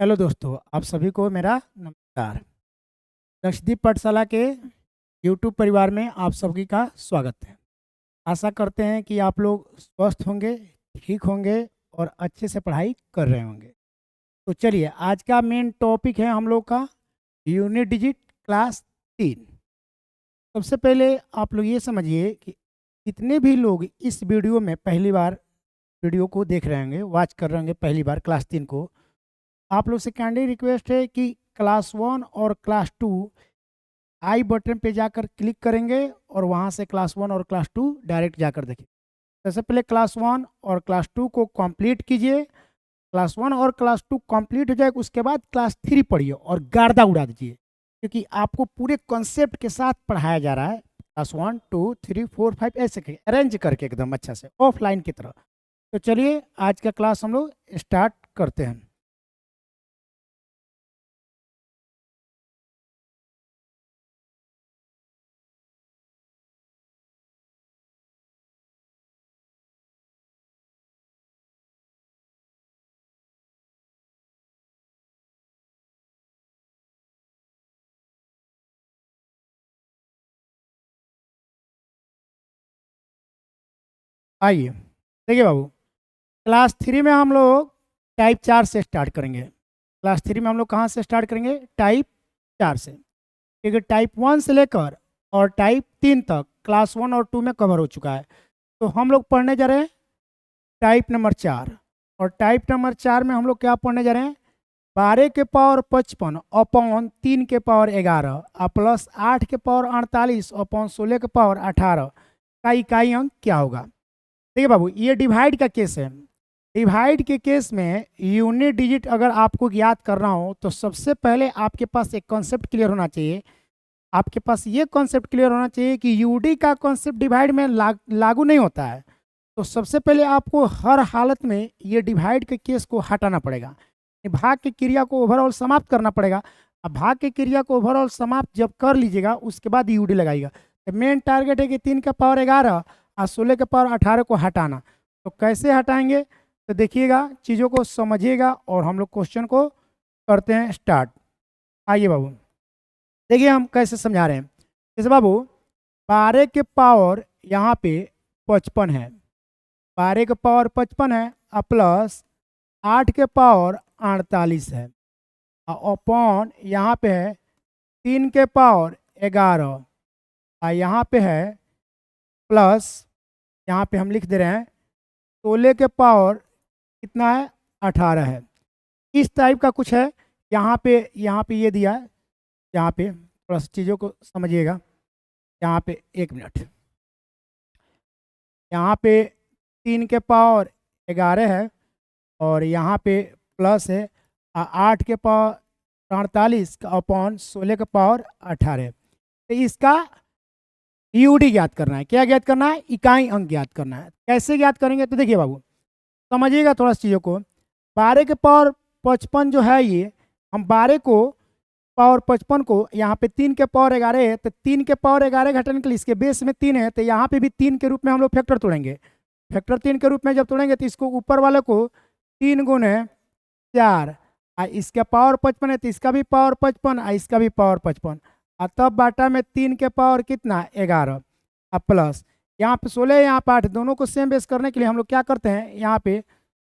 Hello दोस्तों, आप सभी को मेरा नमस्कार। लक्षदीप पाठशाला के यूट्यूब परिवार में आप सभी का स्वागत है। आशा करते हैं कि आप लोग स्वस्थ होंगे, ठीक होंगे और अच्छे से पढ़ाई कर रहे होंगे। तो चलिए, आज का मेन टॉपिक है हम लोग का यूनिट डिजिट क्लास 3। सबसे पहले आप लोग ये समझिए कि कितने भी लोग इस वीडियो में पहली बार वीडियो को देख रहे होंगे, वॉच कर रहे होंगे पहली बार क्लास 3 को, आप लोग से काइंडली रिक्वेस्ट है कि क्लास 1 और क्लास 2 आई बटन पे जाकर क्लिक करेंगे और वहाँ से क्लास 1 और क्लास 2 डायरेक्ट जाकर देखिए। सबसे पहले क्लास 1 और क्लास 2 को कंप्लीट कीजिए। क्लास 1 और क्लास 2 कंप्लीट हो जाए उसके बाद क्लास 3 पढ़िए और गर्दा उड़ा दीजिए, क्योंकि आपको पूरे कॉन्सेप्ट के साथ पढ़ाया जा रहा है। क्लास 1 2 3 4 5 ऐसे अरेंज करके एकदम अच्छा से ऑफलाइन की तरह। तो चलिए, आज का क्लास हम लोग स्टार्ट करते हैं। आइए, देखिए बाबू, क्लास 3 में हम लोग टाइप 4 से स्टार्ट करेंगे। क्लास 3 में हम लोग कहाँ से स्टार्ट करेंगे? टाइप 4 से, क्योंकि टाइप 1 से लेकर और टाइप 3 तक क्लास 1 और 2 में कवर हो चुका है। तो हम लोग पढ़ने जा रहे हैं टाइप नंबर 4। और टाइप नंबर 4 में हम लोग क्या पढ़ने जा रहे हैं? 12 के पावर 55 अपॉन 3 के पावर 11 और प्लस 8 के पावर 48 अपॉन 16 के पावर 18 का इकाई अंक क्या होगा? देखिए बाबू, ये डिवाइड का केस है। डिवाइड के केस में यूनिट डिजिट अगर आपको याद करना हो तो सबसे पहले आपके पास एक कॉन्सेप्ट क्लियर होना चाहिए। आपके पास ये कॉन्सेप्ट क्लियर होना चाहिए कि यूडी का कॉन्सेप्ट डिवाइड में लागू नहीं होता है। तो सबसे पहले आपको हर हालत में ये डिवाइड के केस को हटाना पड़ेगा। भाग की क्रिया को ओवरऑल समाप्त करना पड़ेगा। अब भाग की क्रिया को ओवरऑल समाप्त जब कर लीजिएगा उसके बाद यूडी लगाइएगा। तो मेन टारगेट है कि 3 का पावर 11 और 16 के पावर 18 को हटाना। तो कैसे हटाएंगे? तो देखिएगा, चीज़ों को समझिएगा और हम लोग क्वेश्चन को करते हैं स्टार्ट। आइए बाबू, देखिए हम कैसे समझा रहे हैं। जैसे बाबू, 12 के पावर यहाँ पे 55 है, 12 के पावर 55 है और प्लस 8 के पावर 48 है और अपॉन यहाँ पे है 3 के पावर 11 और यहाँ पे है प्लस, यहाँ पे हम लिख दे रहे हैं 16 के पावर कितना है? 18 है। इस टाइप का कुछ है। यहाँ पे ये दिया है। यहाँ पे थोड़ा सा चीज़ों को समझिएगा। यहाँ पे एक मिनट, यहाँ पे 3 के पावर 11 है और यहाँ पे प्लस है 8 के पावर 48 का अपॉन 16 के पावर 18। तो इसका यूडी ज्ञात करना है। क्या ज्ञात करना है? इकाई अंक ज्ञात करना है। कैसे ज्ञात करेंगे? तो देखिए बाबू, समझिएगा थोड़ा सा चीज़ों को। 12 के पावर 55 जो है, ये हम 12 को पावर 55 को यहाँ पे 3 के पावर 11 है, तो 3 के पावर 11 घटाने के लिए इसके बेस में 3 है, तो यहाँ पे भी 3 के रूप में हम लोग फैक्टर तोड़ेंगे। फैक्टर 3 के रूप में जब तोड़ेंगे तो इसको ऊपर वाले को 3 गुने 4 और इसका पावर 55 है तो इसका भी पावर 55 और इसका भी पावर 55 और तब बाटा में 3 के पावर कितना? 11 और प्लस यहाँ पे 16, यहाँ पे 8, दोनों को सेम बेस करने के लिए हम लोग क्या करते हैं? यहाँ पे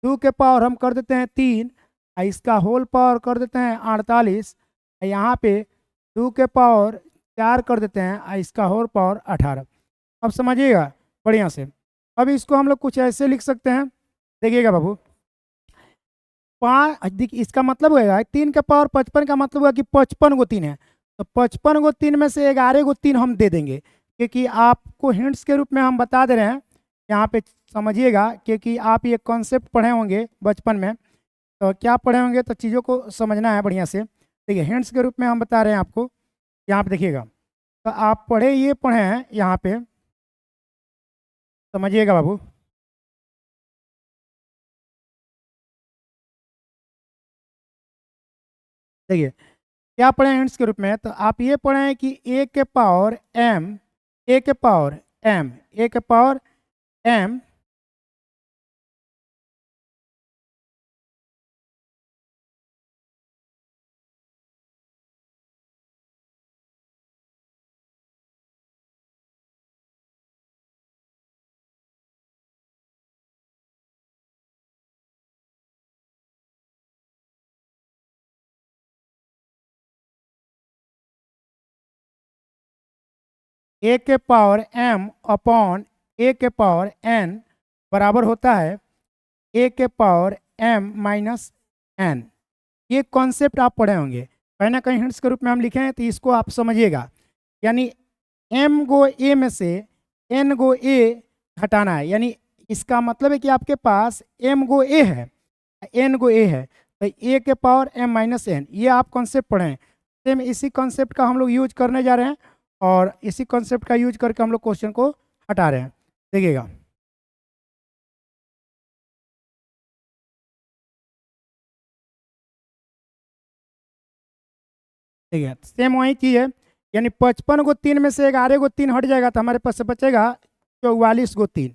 2 के पावर हम कर देते हैं 3 और इसका होल पावर कर देते हैं 48। यहाँ पे 2 के पावर 4 कर देते हैं और इसका होल पावर 18। अब समझिएगा बढ़िया से। अब इसको हम लोग कुछ ऐसे लिख सकते हैं, देखिएगा बाबू। 5, देखिए इसका मतलब होगा 3 के पावर 55 का मतलब होगा कि 55 गो 3 है, तो 55 गो 3 में से 11 गो 3 हम दे देंगे, क्योंकि आपको हिंट्स के रूप में हम बता दे रहे हैं। यहाँ पे समझिएगा, क्योंकि आप ये कॉन्सेप्ट पढ़े होंगे बचपन में, तो क्या पढ़े होंगे तो चीज़ों को समझना है बढ़िया से। देखिए हिंट्स के रूप में हम बता रहे हैं आपको। यहाँ पे देखिएगा, तो आप पढ़े हैं यहाँ पे, समझिएगा बाबू। देखिए क्या पढ़े हैं हिंट्स के रूप में, तो आप ये पढ़े हैं कि ए के पावर एम, ए के पावर एम, ए के पावर एम ए के पावर m अपॉन ए के पावर n बराबर होता है ए के पावर m माइनस n। ये कॉन्सेप्ट आप पढ़े होंगे, कहीं ना कहीं हिंट्स के रूप में हम लिखे हैं, तो इसको आप समझिएगा। यानी m गो a में से n गो a हटाना है, यानी इसका मतलब है कि आपके पास m गो a है, n गो a है, तो a के पावर m माइनस n, ये आप कॉन्सेप्ट पढ़ें। सेम इसी कॉन्सेप्ट का हम लोग यूज करने जा रहे हैं और इसी कॉन्सेप्ट का यूज करके हम लोग क्वेश्चन को हटा रहे हैं। देखिएगा, ठीक है, सेम वही चीज़ है। यानी 55 गो 3 में से 11 गो 3 हट जाएगा तो हमारे पास से बचेगा 44 गो 3।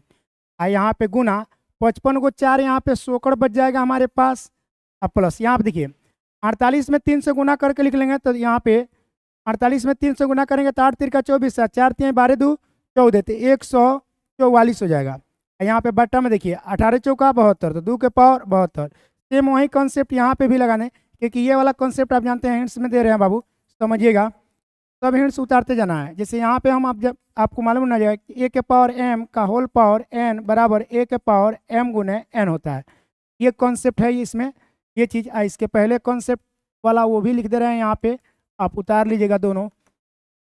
यहाँ पे गुना 55 गो 4, यहाँ पे सोकड़ बच जाएगा हमारे पास। अब प्लस यहाँ पे देखिए 48 में 3 से गुना करके लिख लेंगे, तो यहाँ पे 48 में 3 से गुना करेंगे तो 8 तिरका 24, 4 3 12 2 14, तो 144 हो जाएगा। यहाँ पे बट्टा में देखिए 18 चौका 72, तो 2 के पावर 72। सेम वही कॉन्सेप्ट यहाँ पे भी लगाने, क्योंकि ये वाला कॉन्सेप्ट आप जानते हैं हिंट्स में दे रहे हैं बाबू, समझिएगा। सब हिंट्स उतारते जाना है। जैसे यहाँ पे हम आप जब आपको मालूम ना जाए कि ए के पावर m का होल पावर n बराबर ए के पावर m गुने n होता है, ये कॉन्सेप्ट है इसमें। ये चीज़ इसके पहले कॉन्सेप्ट वाला वो भी लिख दे रहे हैं यहाँ पे, आप उतार लीजिएगा दोनों।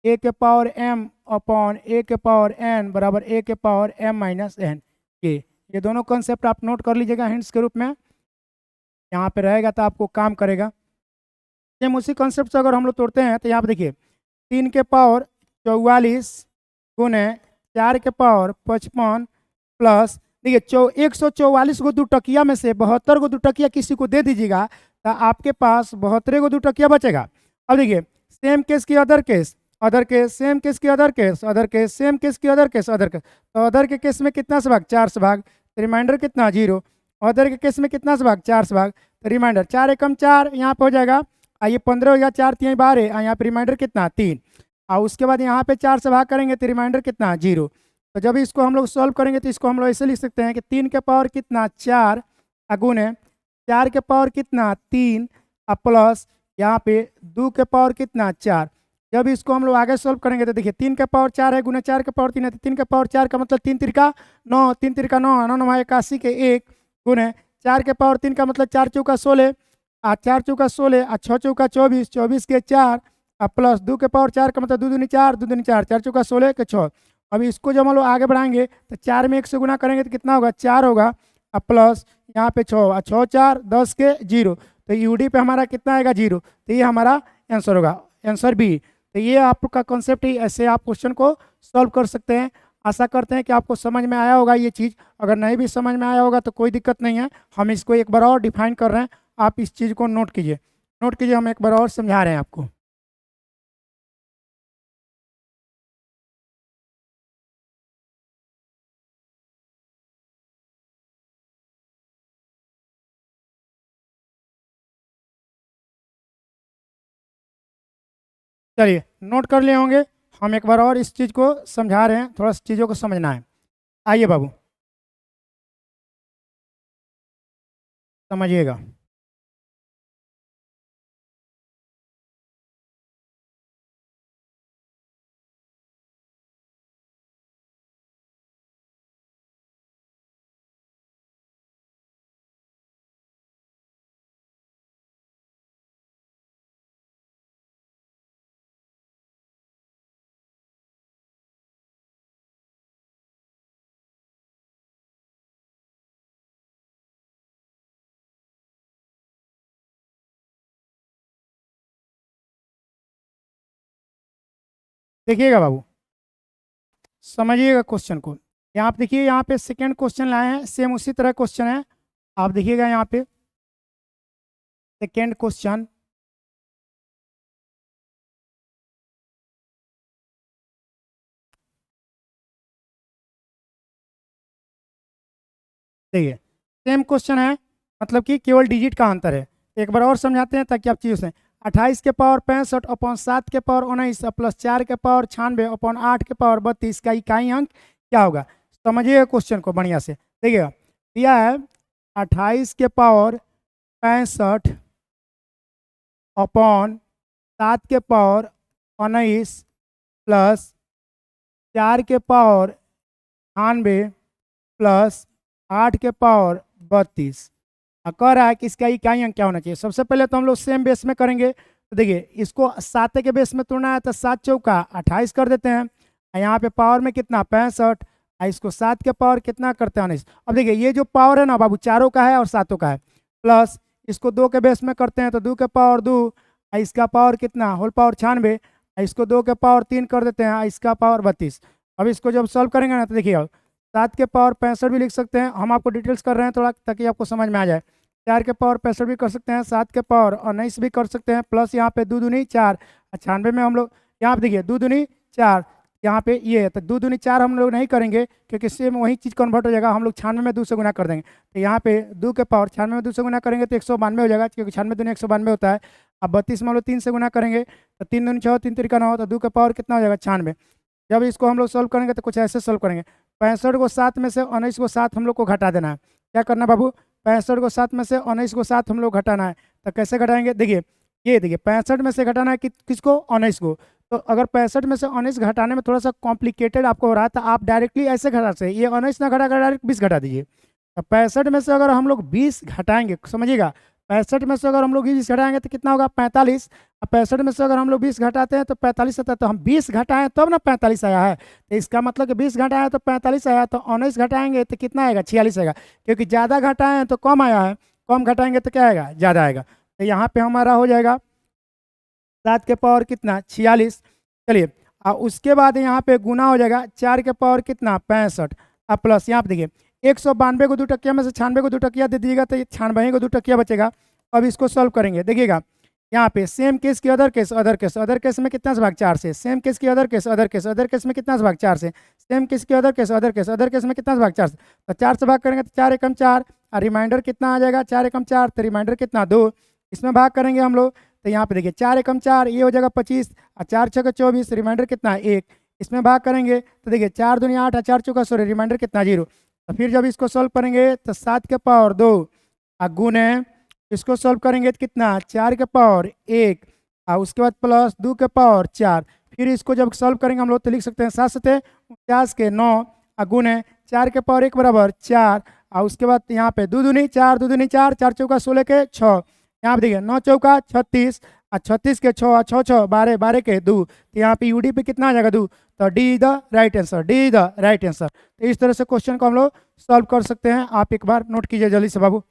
ए के पावर m अपॉन ए के पावर n बराबर ए के पावर m माइनस n। ये दोनों कॉन्सेप्ट आप नोट कर लीजिएगा हिंट्स के रूप में, यहाँ पे रहेगा तो आपको काम करेगा। सेम उसी कॉन्सेप्ट से अगर हम लोग तोड़ते हैं तो यहाँ पे देखिए 3 के पावर 44 गुने 4 के पावर 55 प्लस देखिए 144 गो 2 टकिया में से 72 गो 2 टकिया किसी को दे दीजिएगा तो आपके पास 72 गो 2 टकिया बचेगा। अब देखिए सेम केस की other case, other case, same case की other case, other case, same case की अदर केस, अदर केस। तो अदर के केस में कितना से भाग 4 से भाग, तो रिमाइंडर कितना 0। अदर के केस में कितना से भाग 4 से भाग, तो रिमाइंडर 4 एकम 4 यहाँ पे हो जाएगा। आइए 15 हो गया, 4 3 12, यहाँ पे रिमाइंडर कितना 3। और उसके बाद यहाँ पे 4 से भाग करेंगे तो रिमाइंडर कितना 0। तो जब इसको हम लोग सॉल्व करेंगे तो इसको हम लोग ऐसे लिख सकते हैं कि 3 के पावर कितना 4 गुने 4 के पावर कितना 3 प्लस यहाँ पे 2 के पावर कितना 4। जब इसको हम लोग आगे सॉल्व करेंगे तो देखिए 3 के पावर 4 है गुने 4 के पावर 3 है, तो 3 के पावर 4 का मतलब 3 तिरका 9, 3 तिरका 9, 9 9 81 के 1 गुने 4 के पावर 3 का मतलब 4 चौका 16, 4 चौका 16, 6 चौका 24, 24 के 4 प्लस 2 के पावर 4 का मतलब 2 दूनी 4, 2 दूनी 4, 4 चौका 16 के 6। अब इसको जब हम लोग आगे बढ़ाएंगे तो 4 में 1 से गुना करेंगे तो कितना होगा 4 होगा, अब प्लस यहाँ पे 6, 6 4 10 के 0, तो यूडी पे हमारा कितना आएगा 0, तो ये हमारा आंसर होगा, आंसर बी। तो ये आपका कॉन्सेप्ट ही, ऐसे आप क्वेश्चन को सॉल्व कर सकते हैं। आशा करते हैं कि आपको समझ में आया होगा ये चीज़। अगर नहीं भी समझ में आया होगा तो कोई दिक्कत नहीं है, हम इसको एक बार और डिफाइन कर रहे हैं, आप इस चीज़ को नोट कीजिए, नोट कीजिए, हम एक बार और समझा रहे हैं आपको। चलिए नोट कर लिए होंगे, हम एक बार और इस चीज़ को समझा रहे हैं, थोड़ा सा चीज़ों को समझना है। आइए बाबू समझिएगा। देखिएगा बाबू, समझिएगा क्वेश्चन को। यहाँ पे देखिए, यहाँ पे सेकेंड क्वेश्चन लाए हैं, सेम उसी तरह क्वेश्चन है, आप देखिएगा यहाँ पे सेकेंड क्वेश्चन। देखिए सेम क्वेश्चन है, मतलब कि केवल डिजिट का अंतर है। एक बार और समझाते हैं ताकि आप चीज़ से 28 के पावर 65 अपॉन 7 के पावर 19 प्लस 4 के पावर 96 अपॉन 8 के पावर 32 का इकाई अंक क्या होगा। समझिएगा क्वेश्चन को बढ़िया से। देखिएगा दिया है 28 के पावर 65 अपॉन 7 के पावर 19 प्लस 4 के पावर 98 प्लस 8 के पावर 32। कह रहा है कि इसका इकाई अंक क्या होना चाहिए। सबसे पहले तो हम लोग सेम बेस में करेंगे। तो देखिए इसको 7 के बेस में तोड़ना है तो 7 चौका 28 कर देते हैं। यहाँ पे पावर में कितना 65। इसको 7 के पावर कितना करते हैं 19। अब देखिए ये जो पावर है ना बाबू चारों का है और सातों का है। प्लस इसको 2 के बेस में करते हैं तो 2 के पावर 2। इसका पावर कितना होल पावर 96। इसको 2 के पावर 3 कर देते हैं। इसका पावर 32। अब इसको जब सॉल्व करेंगे ना तो देखिए 7 के पावर 65 भी लिख सकते हैं। हम आपको डिटेल्स कर रहे हैं थोड़ा ताकि आपको समझ में आ जाए। 4 के पावर 65 भी कर सकते हैं, 7 के पावर 19 भी कर सकते हैं, प्लस यहाँ पे 2 दूनी 4। 96 में हम लोग यहाँ पे देखिए 2 दूनी 4, यहाँ पे ये है तो 2 दूनी 4 हम लोग नहीं करेंगे क्योंकि सेम वही चीज़ कन्वर्ट हो जाएगा। हम लोग 96 में 2 से गुना कर देंगे। तो यहाँ पे 2 के पावर 96 में 2 से गुना करेंगे तो 192 हो जाएगा क्योंकि 96 दूनी 192 होता है। अब 32 में हम लोग 3 से गुना करेंगे तो 3 दूनी 6, 3 तिरका 9, तो 2 के पावर कितना हो जाएगा 96। जब इसको हम लोग सोल्व करेंगे तो कुछ ऐसे सोल्व करेंगे। 65 को 7 में से 19 को 7 हम लोग को घटा देना है। क्या करना है बाबू 65 को 7 में से 19 को 7 हम लोग घटाना है। तो कैसे घटाएंगे देखिए ये देखिए 65 में से घटाना है किसको 19 को। तो अगर 65 में से 19 घटाने में थोड़ा सा कॉम्प्लिकेटेड आपको हो रहा है तो आप डायरेक्टली ऐसे घटा सकते हैं। ये 19 ना घटा कर डायरेक्ट 20 घटा दीजिए। तो 65 में से अगर हम लोग 20 घटाएंगे समझिएगा 65 में से अगर हम लोग 20 घटाएंगे तो कितना होगा 45। अब 65 में से अगर हम लोग 20 घटाते हैं तो 45 आता है। तो हम 20 घटाएं तब ना 45 आया है। तो इसका मतलब कि 20 घटाया तो 45 आया, तो 19 घटाएंगे तो कितना आएगा 46 आएगा। क्योंकि ज़्यादा घटाएं तो कम आया है, कम घटाएंगे तो क्या आएगा ज़्यादा आएगा। तो यहाँ पे हमारा हो जाएगा 7 के पावर कितना 46। चलिए उसके बाद यहाँ पे गुना हो जाएगा 4 के पावर कितना 65। अब प्लस यहाँ पे देखिए 192 को 2 टकिया में से 96 को 2 टकिया दे दीजिएगा तो ये 96 को 2 टकिया बचेगा। अब इसको सॉल्व करेंगे देखिएगा यहाँ पे सेम केस की अदर केस अदर केस में कितना से भाग 4 से, सेम केस की अदर केस अदर केस में कितना से भाग 4 से, सेम केस की अदर केस अदर केस में कितना से भाग 4 से। तो 4 से भाग करेंगे तो 4 एकम 4 और रिमाइंडर कितना आ जाएगा 4 एकम 4, तो रिमाइंडर कितना 2। इसमें भाग करेंगे हम लोग तो यहाँ पे देखिए 4 एकम 4 ये हो जाएगा 25 और 4 छः 24, रिमाइंडर कितना 1। इसमें भाग करेंगे तो देखिए 4 दूनी 8 और 4 चौका 16, रिमाइंडर कितना 0। तो फिर जब इसको सॉल्व करेंगे तो 7 के पावर 2 और गुने इसको सॉल्व करेंगे तो कितना 4 के पावर 1 और उसके बाद प्लस 2 के पावर 4। फिर इसको जब सॉल्व करेंगे हम लोग तो लिख सकते हैं 7 सते 49 के 9 और गुने 4 के पावर 1 बराबर 4 और उसके बाद यहाँ पे 2 दूनी 4 2 दूनी 4 4 चौका 16 के 6। यहाँ पे देखिए 9 चौका 36 और 36 के 6 और 6 6 12 12 के 2। तो यहाँ पे यूडी पे कितना आ जाएगा 2। तो D is the right answer, D is the right answer. तो इस तरह से क्वेश्चन को हम लोग सॉल्व कर सकते हैं। आप एक बार नोट कीजिए जल्दी से बाबू।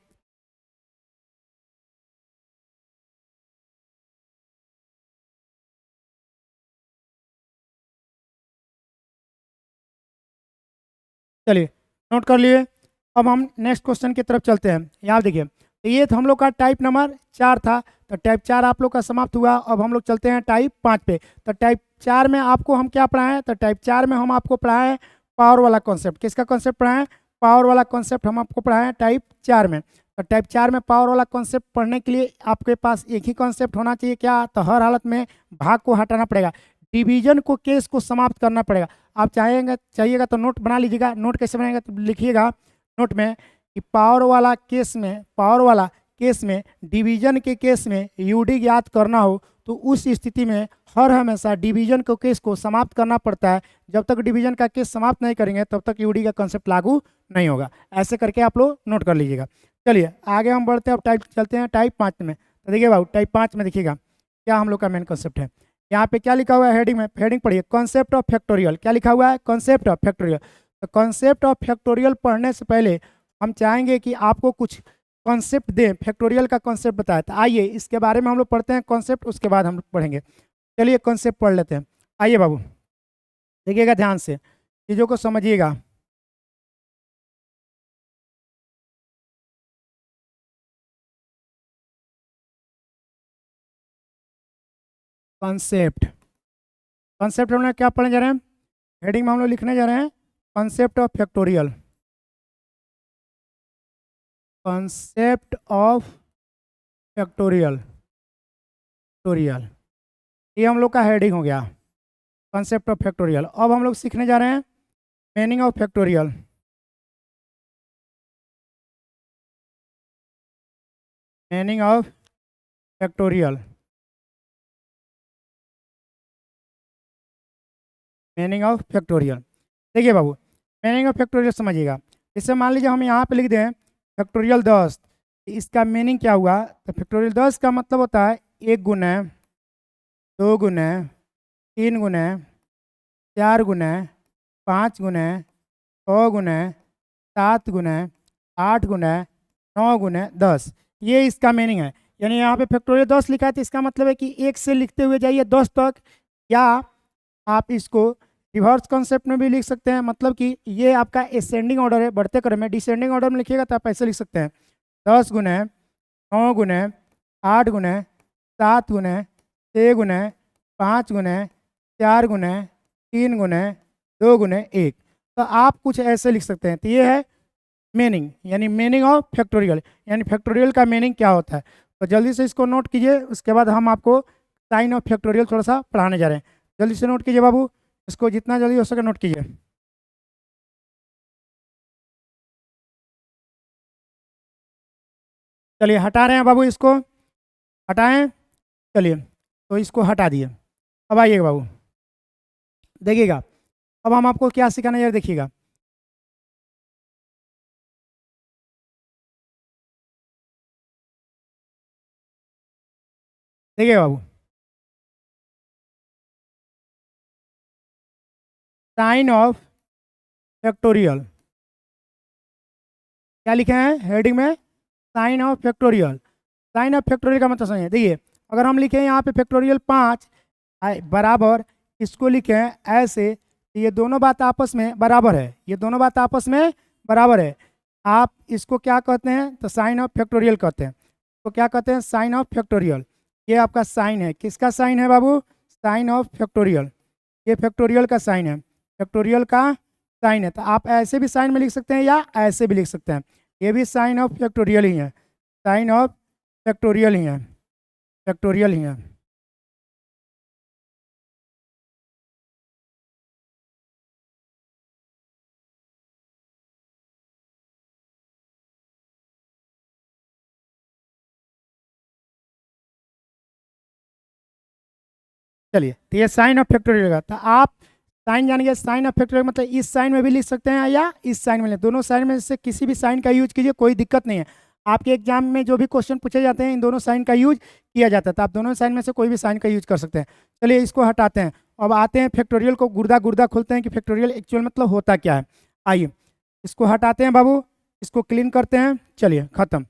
चलिए नोट कर लिए। अब हम नेक्स्ट क्वेश्चन की तरफ चलते हैं। यहाँ देखिए तो ये तो हम लोग का टाइप नंबर 4 था। तो टाइप 4 आप लोग का समाप्त हुआ। अब हम लोग चलते हैं टाइप 5 पे। तो टाइप 4 में आपको हम क्या पढ़ाएं, तो टाइप 4 में हम आपको पढ़ाएं पावर वाला कॉन्सेप्ट। किसका कॉन्सेप्ट पढ़ाएं, पावर वाला कॉन्सेप्ट हम आपको पढ़ाएं टाइप 4 में। तो टाइप 4 में पावर वाला कॉन्सेप्ट पढ़ने के लिए आपके पास एक ही कॉन्सेप्ट होना चाहिए क्या, तो हर हालत में भाग को हटाना पड़ेगा, डिवीजन को केस को समाप्त करना पड़ेगा। आप चाहिएगा तो नोट बना लीजिएगा। नोट कैसे बनाएगा तो लिखिएगा नोट में कि पावर वाला केस में डिवीजन के केस में यूडी ज्ञात करना हो तो उस स्थिति में हर हमेशा डिवीजन को केस को समाप्त करना पड़ता है। जब तक डिवीजन का केस समाप्त नहीं करेंगे तब तक यूडी का कंसेप्ट लागू नहीं होगा। ऐसे करके आप लोग नोट कर लीजिएगा। चलिए आगे हम बढ़ते हैं। अब टाइप चलते हैं टाइप 5 में। तो देखिए बाबू टाइप 5 में देखिएगा क्या हम लोग का मेन कंसेप्ट है। यहाँ पे क्या लिखा हुआ है हेडिंग में, हेडिंग पढ़िए कॉन्सेप्ट ऑफ फैक्टोरियल। क्या लिखा हुआ है कॉन्सेप्ट ऑफ फैक्टोरियल। तो कॉन्सेप्ट ऑफ फैक्टोरियल पढ़ने से पहले हम चाहेंगे कि आपको कुछ कॉन्सेप्ट दें, फैक्टोरियल का कॉन्सेप्ट बताया। तो आइए इसके बारे में हम लोग पढ़ते हैं कॉन्सेप्ट, उसके बाद हम लोग पढ़ेंगे। चलिए कॉन्सेप्ट पढ़ लेते हैं। आइए बाबू देखिएगा ध्यान से, चीज़ों को समझिएगा। कॉन्सेप्ट कॉन्सेप्ट हम लोग क्या पढ़ने जा रहे हैं, हेडिंग में हम लोग लिखने जा रहे हैं concept of factorial. Concept of factorial factorial ये हम लोग का हेडिंग हो गया कॉन्सेप्ट ऑफ फैक्टोरियल। अब हम लोग सीखने जा रहे हैं meaning of factorial. Meaning of factorial. Meaning of factorial. देखिए बाबू, मीनिंग ऑफ फैक्टोरियल समझिएगा। जैसे मान लीजिए हम यहाँ पे लिख दें फैक्टोरियल 10, इसका मीनिंग क्या हुआ? तो फैक्टोरियल 10 का मतलब होता है 1 गुना 2 गुना 3 गुना 4 गुना 5 गुना 6 गुना 7 गुना 8 गुना 9 गुना 10, ये इसका मीनिंग है। यानी यहाँ पे फैक्टोरियल 10 लिखा है तो इसका मतलब है कि 1 से लिखते हुए जाइए 10 तक, या आप इसको रिवर्स कॉन्सेप्ट में भी लिख सकते हैं। मतलब कि ये आपका असेंडिंग ऑर्डर है, बढ़ते क्रम में। डिसेंडिंग ऑर्डर में लिखिएगा तो आप ऐसे लिख सकते हैं 10 गुना 9 गुना 8 गुना 7 गुना 6 गुना 5 गुना 4 गुना 3 गुना 2 गुना 1। तो आप कुछ ऐसे लिख सकते हैं। तो ये है मीनिंग, यानी मीनिंग ऑफ फैक्टोरियल, यानी फैक्टोरियल का मीनिंग क्या होता है। तो जल्दी से इसको नोट कीजिए, उसके बाद हम आपको साइन ऑफ फैक्टोरियल थोड़ा सा पढ़ाने जा रहे हैं। जल्दी से नोट कीजिए बाबू, इसको जितना जल्दी हो सके नोट कीजिए। चलिए हटा रहे हैं बाबू, इसको हटाएं। चलिए, तो इसको हटा दिए। अब आइएगा बाबू, देखिएगा अब हम आपको क्या सिखाने जा रहे हैं, देखिएगा। देखिए बाबू, साइन ऑफ फैक्टोरियल क्या लिखे हैं हेडिंग में? Sine of factorial. Sine of factorial का मतलब समझिए। देखिए, अगर हम लिखें यहाँ पे फैक्टोरियल 5 बराबर, इसको लिखें ऐसे, तो ये दोनों बात आपस में बराबर है, ये दोनों बात आपस में बराबर है। आप इसको क्या कहते हैं? तो साइन ऑफ फैक्टोरियल कहते हैं। तो क्या कहते हैं? Sign of factorial. ये आपका साइन है, किसका साइन है बाबू? Sign of factorial. ये फैक्टोरियल का साइन है, फैक्टोरियल का साइन है। तो आप ऐसे भी साइन में लिख सकते हैं या ऐसे भी लिख सकते हैं। ये भी साइन ऑफ फैक्टोरियल ही है, साइन ऑफ फैक्टोरियल ही है, फैक्टोरियल ही है। चलिए, तो ये साइन ऑफ फैक्टोरियल का। तो आप साइन जान गए, साइन ऑफ फैक्टोरियल मतलब इस साइन में भी लिख सकते हैं या इस साइन में, दोनों साइन में से किसी भी साइन का यूज कीजिए, कोई दिक्कत नहीं है। आपके एग्जाम में जो भी क्वेश्चन पूछे जाते हैं इन दोनों साइन का यूज किया जाता है, तो आप दोनों साइन में से कोई भी साइन का यूज कर सकते हैं। चलिए, इसको हटाते हैं। अब आते हैं फैक्टोरियल को गुर्दा गुर्दा खोलते हैं कि फैक्टोरियल एक्चुअल मतलब होता क्या है। आइए, इसको हटाते हैं बाबू, इसको क्लीन करते हैं। चलिए, खत्म।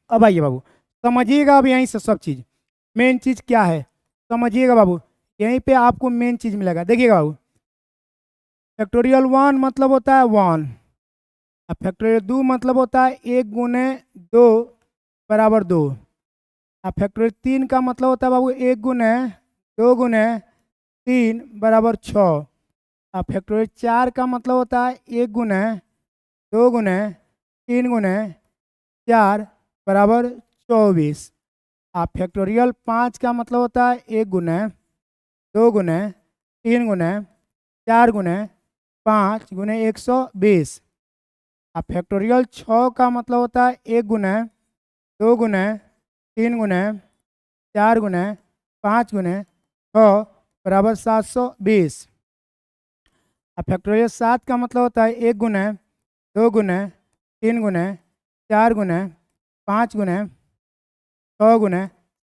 अब आइए बाबू, समझिएगा अब यहीं से सब चीज़, मेन चीज़ क्या है समझिएगा बाबू। यहीं पे आपको मेन चीज़ मिलेगा। देखिएगा बाबू, फैक्टोरियल 1 मतलब होता है 1, अब फैक्टोरियल 2 मतलब होता है 1 गुने 2 बराबर 2। अब फैक्टोरियल 3 का मतलब होता है बाबू 1 गुने 2 गुने 3 बराबर 6। अब फैक्टोरियल 4 का मतलब होता है 1 गुने 2 गुने 3 गुने 4 बराबर 24। अब फैक्टोरियल 5 का मतलब होता है 1 गुने 2 गुने 3 गुने 4 गुने 5 गुने 120। अब फैक्टोरियल 6 का मतलब होता है 1 गुने 2 गुने 3 गुने 4 गुने 5 गुने 6 बराबर 720। अब फैक्टोरियल 7 का मतलब होता है 1 गुने 2 गुने 3 गुने 4 गुने 5 गुने 6 गुने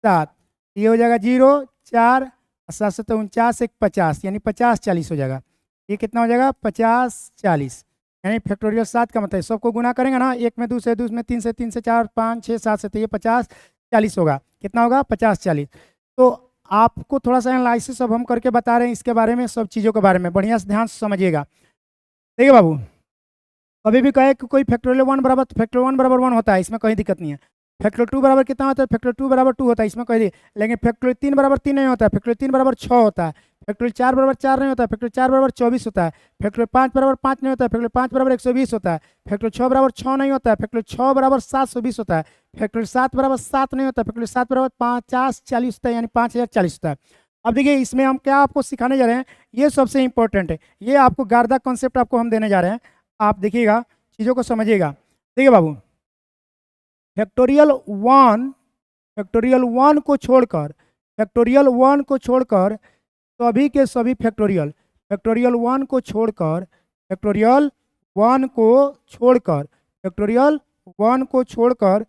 7, ये हो जाएगा 0 4 7 7 49 1 50, यानी 50 40 हो जाएगा। ये कितना हो जाएगा? 50 40, यानी फैक्टोरियल 7 का मतलब सबको गुना करेंगे ना, 1 में 2 से 2 में 3 से 3 से 4 5 6 7 से, तो ये 50 40 होगा। कितना होगा? 50 40। तो आपको थोड़ा सा एनालिसिस अब हम करके बता रहे हैं इसके बारे में, सब चीज़ों के बारे में बढ़िया से ध्यान से समझिएगा। देखिए बाबू, कभी भी कहे कि कोई फैक्टोरियल 1 बराबर, तो फैक्टोरियल 1 बराबर 1 होता है, इसमें कोई दिक्कत नहीं है। फैक्टोरियल 2 बराबर कितना होता है? फैक्टोरियल 2 बराबर 2 होता है, इसमें कोई लेकिन फैक्टोरियल 3 बराबर 3 नहीं होता है, फैक्टोरियल 3 बराबर 6 होता है। फैक्टोरियल 4 बराबर 4 नहीं होता है, फैक्टोरियल 4 बराबर 24 होता है। फैक्टोरियल 5 बराबर 5 नहीं होता है, फैक्टोरियल 5 बराबर 120 होता है। फैक्टोरियल 6 बराबर 6 नहीं होता है, फैक्टोरियल 6 बराबर 720 होता है। फैक्टोरियल 7 बराबर 7 नहीं होता है, फैक्टोरियल 7 बराबर 50 40 होता है, यानी 5040 होता है। अब देखिए, इसमें हम क्या आपको सिखाने जा रहे हैं, ये सबसे इंपॉर्टेंट है, ये आपको गार्दा कॉन्सेप्ट आपको हम देने जा रहे हैं। आप देखिएगा, चीज़ों को समझिएगा। देखिए बाबू, फैक्टोरियल 1, फैक्टोरियल 1 को छोड़कर, फैक्टोरियल 1 को छोड़कर सभी के सभी फैक्टोरियल, फैक्टोरियल 1 को छोड़कर फैक्टोरियल 1 को छोड़कर फैक्टोरियल 1 को छोड़कर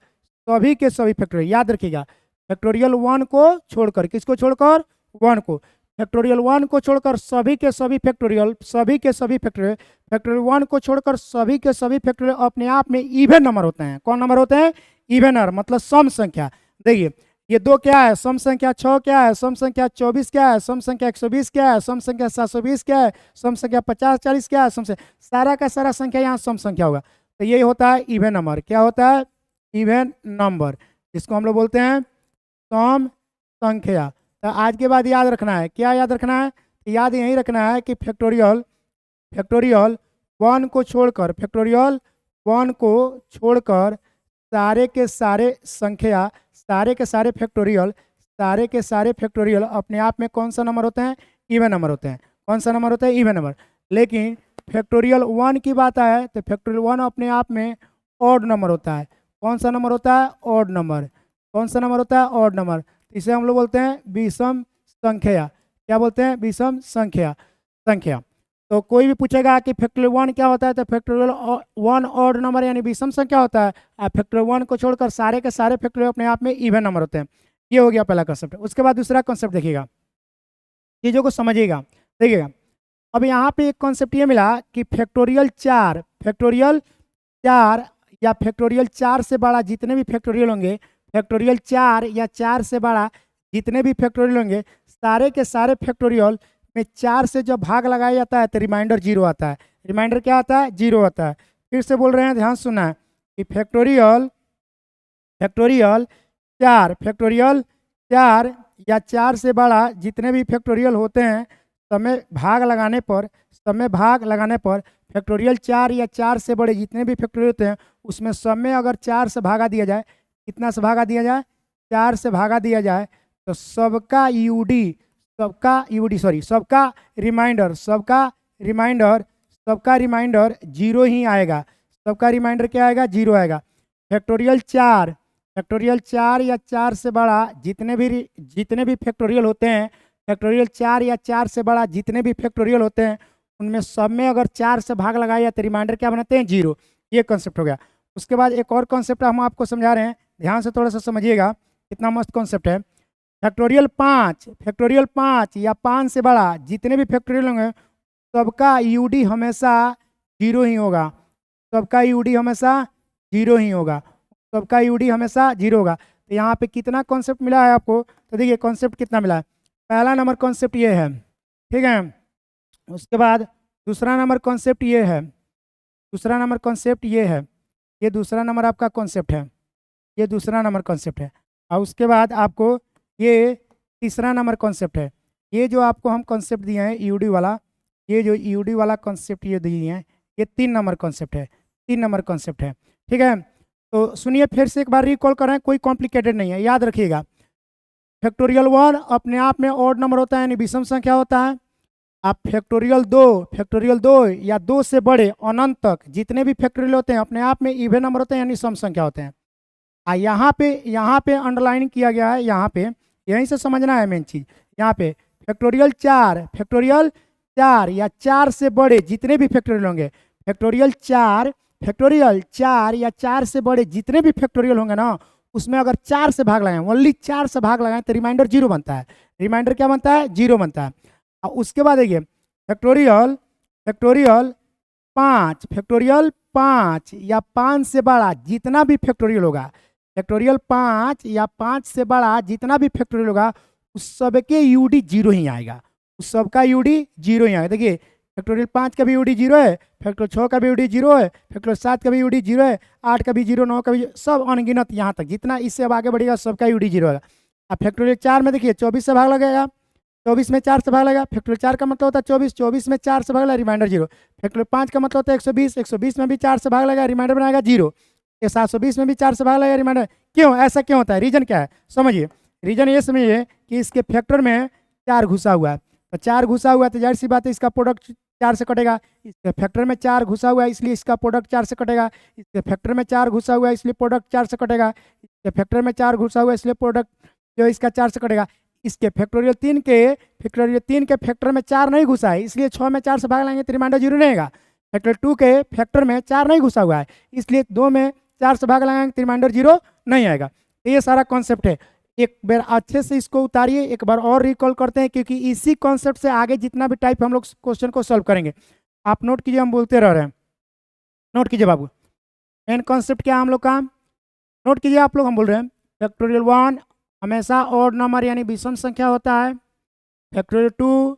सभी के सभी फैक्टोरियल, याद रखिएगा, फैक्टोरियल 1 को छोड़कर, किसको छोड़कर? 1 को। फैक्टोरियल 1 को छोड़कर सभी के सभी फैक्टोरियल, सभी के सभी फैक्टोरियल, फैक्टोरियल 1 को छोड़कर सभी के सभी फैक्टोरियल अपने आप में इवन नंबर होते हैं। कौन नंबर होते हैं? इवन नंबर, मतलब सम संख्या। देखिए ये 2 क्या है? सम संख्या। 6 क्या है? सम संख्या। 24 क्या है? सम संख्या। 120 क्या है? सम संख्या। 720 क्या है? सम संख्या। 50 40 क्या है? सम संख्या। सारा का सारा संख्या यहाँ सम संख्या होगा, तो ये होता है इवन नंबर। क्या होता है? इवन नंबर, जिसको हम लोग बोलते हैं सम संख्या। तो आज के बाद याद रखना है, क्या याद रखना है? याद यही रखना है कि फैक्टोरियल 1 को छोड़कर फैक्टोरियल 1 को छोड़कर सारे के सारे संख्या, सारे के सारे फैक्टोरियल अपने आप में कौन सा नंबर होते हैं? इवन नंबर होते हैं। कौन सा नंबर होता है? Even number. लेकिन फैक्टोरियल 1 की बात आए तो फैक्टोरियल 1 अपने आप में ऑड नंबर होता है। कौन सा नंबर होता है? Odd number. कौन सा नंबर होता है? Odd number. इसे हम लोग बोलते हैं विषम संख्या। क्या बोलते हैं? विषम संख्या। तो कोई भी पूछेगा कि फैक्टोरियल 1 क्या होता है, तो फैक्टोरियल 1 ऑड नंबर यानी विषम संख्या होता है, और फैक्टोरियल 1 को छोड़कर सारे के सारे फैक्टोरियल अपने आप में इवन नंबर होते हैं। ये हो गया पहला कॉन्सेप्ट। उसके बाद दूसरा कॉन्सेप्ट देखिएगा, चीज़ों को समझिएगा। देखिएगा अब यहाँ पे एक कॉन्सेप्ट ये मिला कि फैक्टोरियल 4 या फैक्टोरियल 4 से बड़ा जितने भी फैक्टोरियल होंगे, फैक्टोरियल 4 या 4 से बड़ा जितने भी फैक्टोरियल होंगे, सारे के सारे फैक्टोरियल में 4 से जब भाग लगाया जाता है तो रिमाइंडर 0 आता है। रिमाइंडर क्या आता है? 0 आता है। फिर से बोल रहे हैं, ध्यान सुनना है कि फैक्टोरियल 4 या 4 से बड़ा जितने भी फैक्टोरियल होते हैं, सब में भाग लगाने पर फैक्टोरियल 4 या 4 से बड़े जितने भी फैक्टोरियल होते हैं, उसमें सब में अगर 4 से भागा दिया जाए, कितना से भागा दिया जाए? 4 से भागा दिया जाए, तो सबका रिमाइंडर 0 ही आएगा। सबका रिमाइंडर क्या आएगा? 0 आएगा। फैक्टोरियल 4 या 4 से बड़ा जितने भी फैक्टोरियल होते हैं, फैक्टोरियल 4 या 4 से बड़ा जितने भी फैक्टोरियल होते हैं, उनमें सब में अगर 4 से भाग लगाया तो रिमाइंडर क्या बनाते हैं? 0। ये कॉन्सेप्ट हो गया। उसके बाद एक और कॉन्सेप्ट हम आपको समझा रहे हैं, ध्यान से थोड़ा सा समझिएगा, कितना मस्त कॉन्सेप्ट है। फैक्टोरियल 5 या 5 से बड़ा जितने भी फैक्टोरियल होंगे, सबका यूडी हमेशा 0 ही होगा। सबका यूडी हमेशा 0 ही होगा। सबका यूडी हमेशा 0 होगा। तो यहाँ पे कितना कॉन्सेप्ट मिला है आपको? तो देखिए कॉन्सेप्ट कितना मिला है। पहला नंबर कॉन्सेप्ट ये है, ठीक है। उसके बाद दूसरा नंबर कॉन्सेप्ट ये है, ये दूसरा नंबर आपका कॉन्सेप्ट है, ये दूसरा नंबर कॉन्सेप्ट है। और उसके बाद आपको ये तीसरा नंबर कॉन्सेप्ट है। ये जो आपको हम कॉन्सेप्ट दिए हैं यूडी वाला, ये जो यूडी वाला कॉन्सेप्ट ये दिए हैं, ये 3 नंबर कॉन्सेप्ट है, 3 नंबर कॉन्सेप्ट है, ठीक है। तो सुनिए फिर से एक बार रिकॉल करें, कोई कॉम्प्लिकेटेड नहीं है, याद रखिएगा। फैक्टोरियल 1 अपने आप में ऑड नंबर होता है यानी विषम संख्या होता है। आप फैक्टोरियल 2 या 2 से बड़े अनंत तक जितने भी फैक्टोरियल होते हैं अपने आप में इवन नंबर होते हैं यानी सम संख्या होते हैं। यहाँ पे अंडरलाइन किया गया है, यहाँ पे यहीं से समझना है मेन चीज़। यहाँ पे फैक्टोरियल 4 या 4 से बड़े जितने भी फैक्टोरियल होंगे, फैक्टोरियल 4 या 4 से बड़े जितने भी फैक्टोरियल होंगे ना, उसमें अगर 4 से भाग लगाएं, ओनली 4 से भाग लगाएं तो रिमाइंडर 0 बनता है। रिमाइंडर क्या बनता है? 0 बनता है। और उसके बाद देखिए फैक्टोरियल 5 या 5 से बड़ा जितना भी फैक्टोरियल होगा, फैक्टोरियल 5 या 5 से बड़ा जितना भी फैक्टोरियल होगा, उस सबके यूडी 0 ही आएगा। उस सबका यूडी 0 ही आएगा। देखिए फैक्टोरियल 5 का भी यूडी 0 है, फैक्टोरियल 6 का भी यूडी 0 है, फैक्टोरियल 7 का भी यूडी 0 है, 8 का भी 0, 9 का भी, सब अनगिनत यहाँ तक जितना इससे अब आगे बढ़ेगा सबका यूडी 0 है। अब फैक्टोरियल 4 में देखिए 24 से भाग लगेगा, 24 में 4 से भाग लगेगा। फैक्टोरियल 4 का मतलब होता है 24 में 4 से भाग लगेगा, रिमाइंडर 0। फैक्टोरियल 5 का मतलब होता है 120 में भी 4 से भाग लगेगा, रिमाइंडर बनाएगा 0। 720 में भी 4 से भाग लगेगा, रिमाइंडर। क्यों ऐसा क्यों होता है? रीजन क्या है समझिए। रीजन ये समझिए कि इसके फैक्टर में 4 घुसा हुआ है, तो 4 घुसा हुआ है तो जाहिर सी बात है इसका प्रोडक्ट 4 से कटेगा। इसके फैक्टर में 4 घुसा हुआ है इसलिए इसका प्रोडक्ट 4 से कटेगा। इसके फैक्टर में 4 घुसा हुआ है इसलिए प्रोडक्ट 4 से कटेगा। इसके फैक्टर में 4 घुसा हुआ है इसलिए प्रोडक्ट जो इसका 4 से कटेगा। इसके फैक्टोरियल 3 के फैक्टर में 4 नहीं घुसा है, इसलिए 6 में 4 से भाग लाएंगे तो रिमाइंडर 0 नहीं आएगा। फैक्टोरियल 2 के फैक्टर में 4 नहीं घुसा हुआ है, इसलिए 2 में 4 से भाग लगाएंगे तो रिमाइंडर 0 नहीं आएगा। तो ये सारा कॉन्सेप्ट है। एक बार अच्छे से इसको उतारिए, एक बार और रिकॉल करते हैं, क्योंकि इसी कॉन्सेप्ट से आगे जितना भी टाइप हम लोग क्वेश्चन को सॉल्व करेंगे। आप नोट कीजिए, हम बोलते रह रहे हैं, नोट कीजिए बाबू। मेन कॉन्सेप्ट क्या है हम लोग का, नोट कीजिए आप लोग। हम बोल रहे हैं फैक्टोरियल 1 हमेशा ऑड नंबर यानी विषम संख्या होता है। Factorial 2,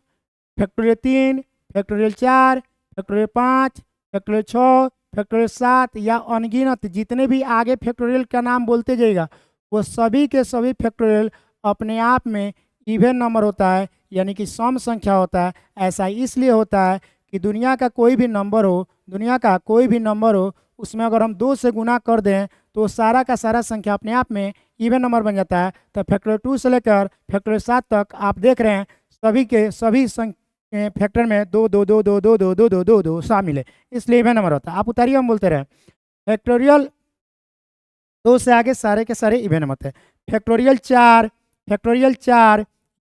factorial 3, factorial 4, factorial 5, factorial 6, factorial 7 या अनगिनत जितने भी आगे फैक्टोरियल का नाम बोलते जाइएगा, वो सभी के सभी फैक्टोरियल अपने आप में इवन नंबर होता है, यानी कि सम संख्या होता है। ऐसा इसलिए होता है कि दुनिया का कोई भी नंबर हो, उसमें अगर हम 2 से गुना कर दें तो सारा का सारा संख्या अपने आप में इवन नंबर बन जाता है। तो फैक्टोरियल 2 से लेकर फैक्टोरियल 7 तक आप देख रहे हैं सभी के सभी फैक्टर में 2 2 2 2 2 2 2 2 2 2 शामिल है, इसलिए इवन नंबर होता है। आप उतारिए, हम बोलते रहे फैक्टोरियल 2 से आगे सारे के सारे इवन नंबर थे। फैक्टोरियल 4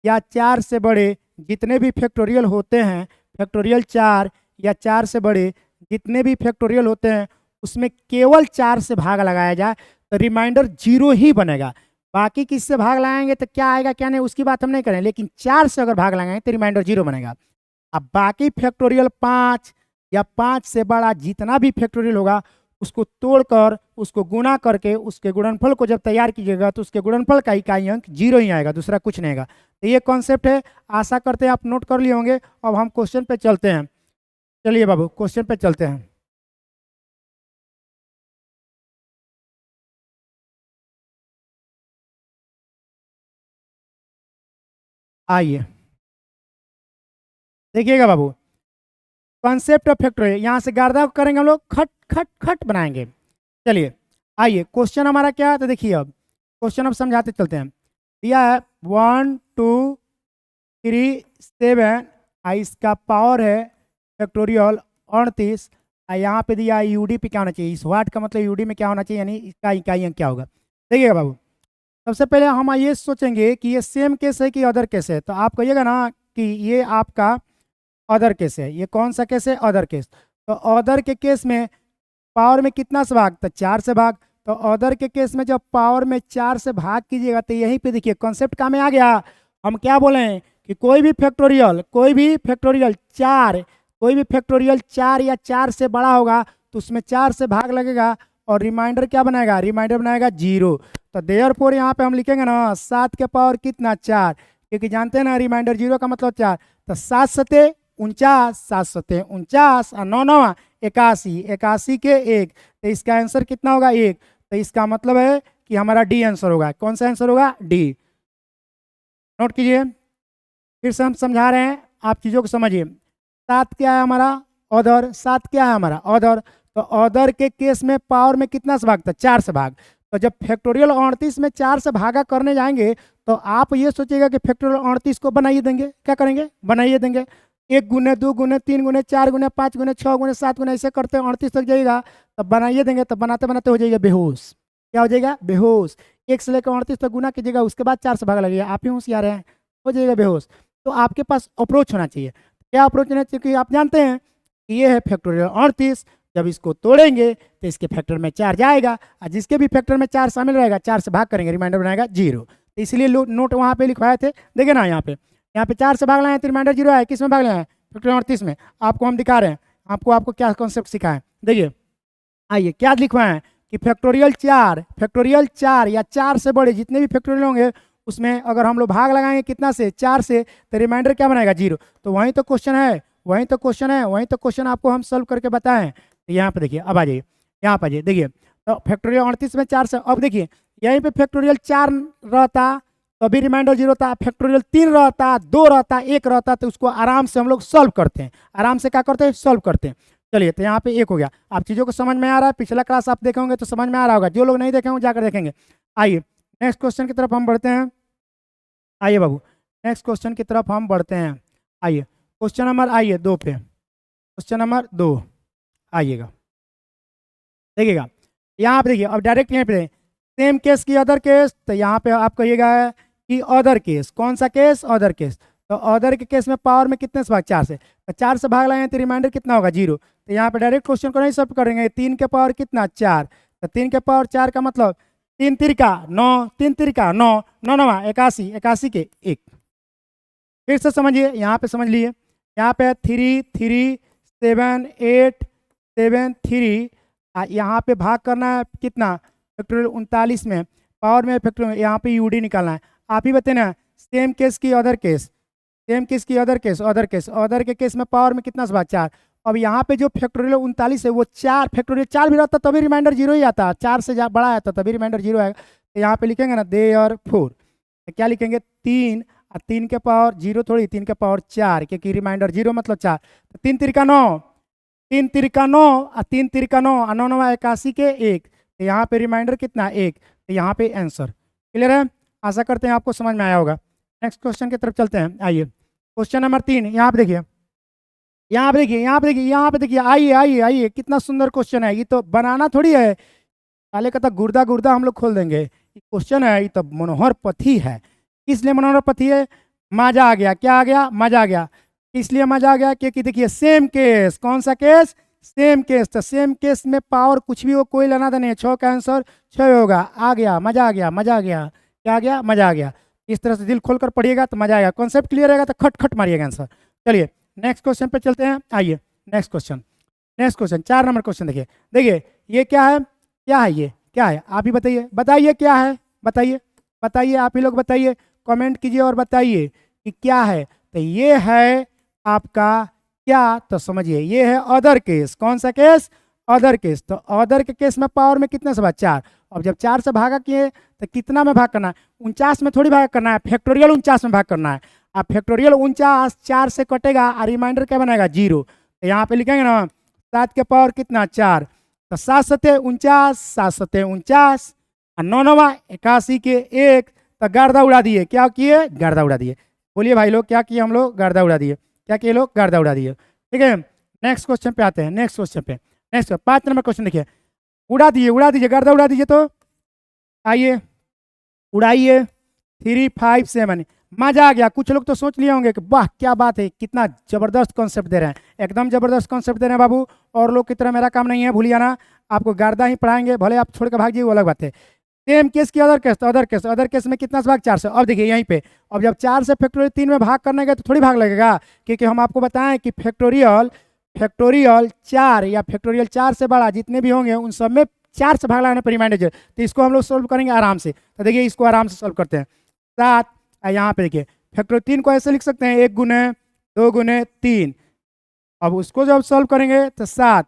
या 4 से बड़े जितने भी फैक्टोरियल होते हैं, फैक्टोरियल 4 या 4 से बड़े जितने भी फैक्टोरियल होते हैं, उसमें केवल 4 से भाग लगाया जाए तो रिमाइंडर 0 ही बनेगा। बाकी किससे भाग लगाएंगे तो क्या आएगा क्या नहीं उसकी बात हम नहीं करें, लेकिन 4 से अगर भाग लगाएंगे तो रिमाइंडर 0 बनेगा। अब बाकी फैक्टोरियल 5 या 5 से बड़ा जितना भी फैक्टोरियल होगा, उसको तोड़कर उसको गुना करके उसके गुणनफल को जब तैयार कीजिएगा तो उसके गुणनफल का इकाई अंक 0 ही आएगा, दूसरा कुछ नहीं आएगा। तो ये कॉन्सेप्ट है, आशा करते हैं आप नोट कर लिए होंगे। अब हम क्वेश्चन पे चलते हैं। चलिए बाबू क्वेश्चन पे चलते हैं। आइए देखिएगा बाबू, कॉन्सेप्ट ऑफ फैक्टोरियल, यहाँ से गार्दा करेंगे हम लोग, खट खट खट बनाएंगे। चलिए आइए, क्वेश्चन हमारा क्या है तो देखिए, अब क्वेश्चन अब समझाते चलते हैं। दिया है 1 2 3 7, इसका पावर है फैक्टोरियल 38। यहाँ पे दिया यूडी पे क्या होना चाहिए, इस वाट का मतलब यूडी में क्या होना चाहिए, यानी इसका इकाई अंक क्या होगा। देखिएगा बाबू, सबसे पहले हम ये सोचेंगे कि ये सेम केस है कि अदर केस है। तो आप कहिएगा ना कि ये आपका अदर केस है। ये कौन सा केस है, अदर केस। तो अदर के केस में पावर में कितना से भाग, तो 4 से भाग। तो अदर के केस में जब पावर में 4 से भाग कीजिएगा तो यहीं पे देखिए कॉन्सेप्ट काम में आ गया। हम क्या बोले हैं कि कोई भी फैक्टोरियल 4 या 4 से बड़ा होगा तो उसमें 4 से भाग लगेगा और रिमाइंडर क्या बनाएगा, रिमाइंडर बनाएगा 0। तो देयरफॉर यहाँ पे हम लिखेंगे ना 7 के पावर कितना, 4, क्योंकि जानते हैं ना रिमाइंडर 0 का मतलब 4। तो 7 सते 49, 7 सते 49 और 9 9 81, 81 के 1, तो इसका आंसर कितना होगा, 1। तो इसका मतलब है कि हमारा डी आंसर होगा। कौन सा आंसर होगा, डी। नोट कीजिए, फिर से हम समझा रहे हैं, आप चीज़ों को समझिए। 7 क्या है हमारा, अदर। 7 क्या है हमारा, अदर। तो अदर के केस में पावर में कितना से भागता, 4 से भाग। तो जब फैक्टोरियल 38 में 4 से भागा करने जाएंगे तो आप ये सोचिएगा कि फैक्टोरियल 38 को बनाइए देंगे, क्या करेंगे, बनाइए देंगे। 1 गुने 2 गुने 3 गुने 4 गुने 5 गुने 6 गुने 7 गुने ऐसे करते हैं 38 तक जाइएगा, तब बनाइए देंगे। तब बनाते बनाते हो जाइएगा बेहोश। क्या हो जाएगा, बेहोश। 1 से लेकर 38 तक गुना कीजिएगा, उसके बाद 4 से भागा लगेगा, आप ही होशियार हैं, हो जाइएगा बेहोश। तो आपके पास अप्रोच होना चाहिए। क्या अप्रोच होना चाहिए कि आप जानते हैं कि ये है फैक्टोरियल 38, जब इसको तोड़ेंगे तो इसके फैक्टर में 4 जाएगा और जिसके भी फैक्टर में 4 शामिल रहेगा 4 से भाग करेंगे, रिमाइंडर बनाएगा 0। तो इसलिए नोट वहाँ पे लिखवाए थे, देखिए ना यहाँ पे 4 से भाग लाए तो रिमाइंडर 0 है। किस में भाग लाए, फैक्टोरियल 38 में। आपको हम दिखा रहे हैं, आपको क्या कॉन्सेप्ट सिखाएं। देखिए आइए क्या लिखवाएं कि फैक्टोरियल 4 या 4 से बड़े जितने भी फैक्टोरियल होंगे उसमें अगर हम लोग भाग लगाएंगे कितना से, 4 से, तो रिमाइंडर क्या बनाएगा, 0। तो वहीं तो क्वेश्चन है, वहीं तो क्वेश्चन आपको हम सॉल्व करके बताएं। तो यहाँ पे देखिए, अब आ जाइए यहाँ पर, आइए देखिए। तो फैक्टोरियल 38 में 4 से, अब देखिए यहीं पे फैक्टोरियल 4 रहता तो अभी रिमाइंडर 0 था। फैक्टोरियल 3 रहता, 2 रहता, 1 रहता, तो उसको आराम से हम लोग सॉल्व करते हैं, आराम से क्या करते हैं, सॉल्व करते हैं। चलिए तो यहाँ पे 1 हो गया। आप चीज़ों को समझ में आ रहा है, पिछला क्लास आप देखे होंगे तो समझ में आ रहा होगा, जो लोग नहीं देखे होंगे जाकर देखेंगे। आइए नेक्स्ट क्वेश्चन की तरफ हम बढ़ते हैं। आइए बाबू नेक्स्ट क्वेश्चन की तरफ हम बढ़ते हैं। आइए क्वेश्चन नंबर 2 पे, क्वेश्चन नंबर 2 आइएगा, देखिएगा यहाँ पे। देखिए अब डायरेक्ट यहाँ पे सेम केस की अदर केस, तो यहाँ पे आप कहिएगा कि अदर केस, कौन सा केस, अदर केस। तो अदर के केस में पावर में कितने से भाग, 4 से, तो 4 से भाग लगाएंगे तो रिमाइंडर कितना होगा, 0। तो यहाँ पे डायरेक्ट क्वेश्चन को नहीं सॉल्व करेंगे, 3 के पावर कितना, 4, तो 3 के पावर 4 का मतलब 3 तिरिका 9, 3 तिरिका 9, 9 नवा 81, 81 के 1। फिर से समझिए, यहाँ पे समझ लिए, यहाँ पे 3 3 7 8 7 3, यहाँ पे भाग करना है कितना, फैक्टोरियल 39 में, पावर में फैक्टोरियल, यहाँ पे यूडी निकालना है। आप ही बताए ना, सेम केस की अदर केस, सेम केस की other case, other case, other के केस में पावर में कितना से भाग, 4। अब यहाँ पे जो फैक्टोरियल 39 है वो 4, फैक्टोरियल 4 भी रहता तभी रिमाइंडर 0 ही आता, 4 से बड़ा आता तभी रिमाइंडर 0 आएगा। तो यहाँ पे लिखेंगे ना देयर फोर, तो क्या लिखेंगे, 3 और 3 के पावर 0 थोड़ी, 3 के पावर 4, क्योंकि रिमाइंडर 0 मतलब 4, तो 3 तिरिका 9, 3 तिरिका 9 और 3 तिरिका 9 और 9 9 81 के 1, तो यहाँ पे रिमाइंडर कितना, 1, तो यहाँ पे आंसर क्लियर है। आशा करते हैं आपको समझ में आया होगा। नेक्स्ट क्वेश्चन की तरफ चलते हैं। आइए क्वेश्चन नंबर 3, यहाँ पे देखिए, यहाँ पे देखिए, यहाँ पे देखिए, यहाँ पे देखिए, आइए आइए आइए, कितना सुंदर क्वेश्चन है। ये तो बनाना थोड़ी है, पहले कहता गुर्दा गुर्दा हम लोग खोल देंगे। ये क्वेश्चन है, ये तो मनोहर पथी है। इसलिए मनोहर पथी है, मजा आ गया, क्या आ गया, मजा आ गया। इसलिए मजा आ गया क्योंकि देखिए सेम केस, कौन सा केस, सेम केस। तो सेम केस में पावर कुछ भी हो, कोई लेना देना नहीं, 6 का आंसर 6 होगा। आ गया, मजा आ गया, मजा आ गया, क्या आ गया, मजा आ गया। इस तरह से दिल खोलकर पढ़िएगा तो मजा आएगा, कॉन्सेप्ट क्लियर रहेगा तो खट खट मारिएगा आंसर। चलिए नेक्स्ट क्वेश्चन पे चलते हैं। आइए next question, next question 4 number question देखिए। देखिए ये क्या है, क्या है, ये क्या है, आप ही बताइए, बताइए क्या है, बताइए, बताइए, आप ही लोग बताइए, कमेंट कीजिए और बताइए कि क्या है। तो ये है आपका क्या, तो समझिए ये है अदर केस। कौन सा केस, अदर केस। तो अदर के केस में पावर में कितने से भाग, 4। अब जब 4 से भागा किए तो कितना में भाग करना है, 49 में थोड़ी भाग करना है, फैक्टोरियल 49 में भाग करना है। अब फैक्टोरियल 49 4 से कटेगा और रिमाइंडर क्या बनाएगा, 0। तो यहाँ पे लिखेंगे ना 7 के पावर कितना, 4, तो 7 सते 49, 7 सते 49 और 9 9 81 के 1, तो गर्दा उड़ा दिए, क्या किए, गर्दा उड़ा दिए। बोलिए भाई लोग क्या किए हम लोग, गर्दा उड़ा दिए, क्या किए लोग, गर्दा उड़ा दिए। ठीक है, नेक्स्ट क्वेश्चन पे आते हैं, नेक्स्ट क्वेश्चन पे, नेक्स्ट 5 नंबर क्वेश्चन देखिए। उड़ा दीजिए, उड़ा दीजिए, गर्दा उड़ा दीजिए। तो आइए उड़ाइए, 3 5 7, मजा आ गया। कुछ लोग तो सोच लिए होंगे कि वाह क्या बात है, कितना जबरदस्त कॉन्सेप्ट दे रहे हैं, एकदम जबरदस्त कॉन्सेप्ट दे रहे हैं बाबू। और लोग की तरह मेरा काम नहीं है, भूलिए ना, आपको गर्दा ही पढ़ाएंगे, भले आप छोड़ कर भाग जाइए वो अलग बात है। सेम केस की अदर केस, तो अदर केस, अदर केस में कितना से भाग, 4 से। अब देखिए यहीं पे, अब जब 4 से फैक्टोरियल 3 में भाग करने गए तो थोड़ी भाग लगेगा, क्योंकि हम आपको बताएं कि फैक्टोरियल 4 या फैक्टोरियल 4 से बड़ा जितने भी होंगे उन सब में 4 से भाग लगाने पर रिमाइंडर। तो इसको हम लोग सोल्व करेंगे आराम से। तो देखिए इसको आराम से सोल्व करते हैं। 7, यहाँ पे देखिए फैक्टोरियल 3 को ऐसे लिख सकते हैं, 1 गुने 2 गुने 3। अब उसको जब सोल्व करेंगे तो 7,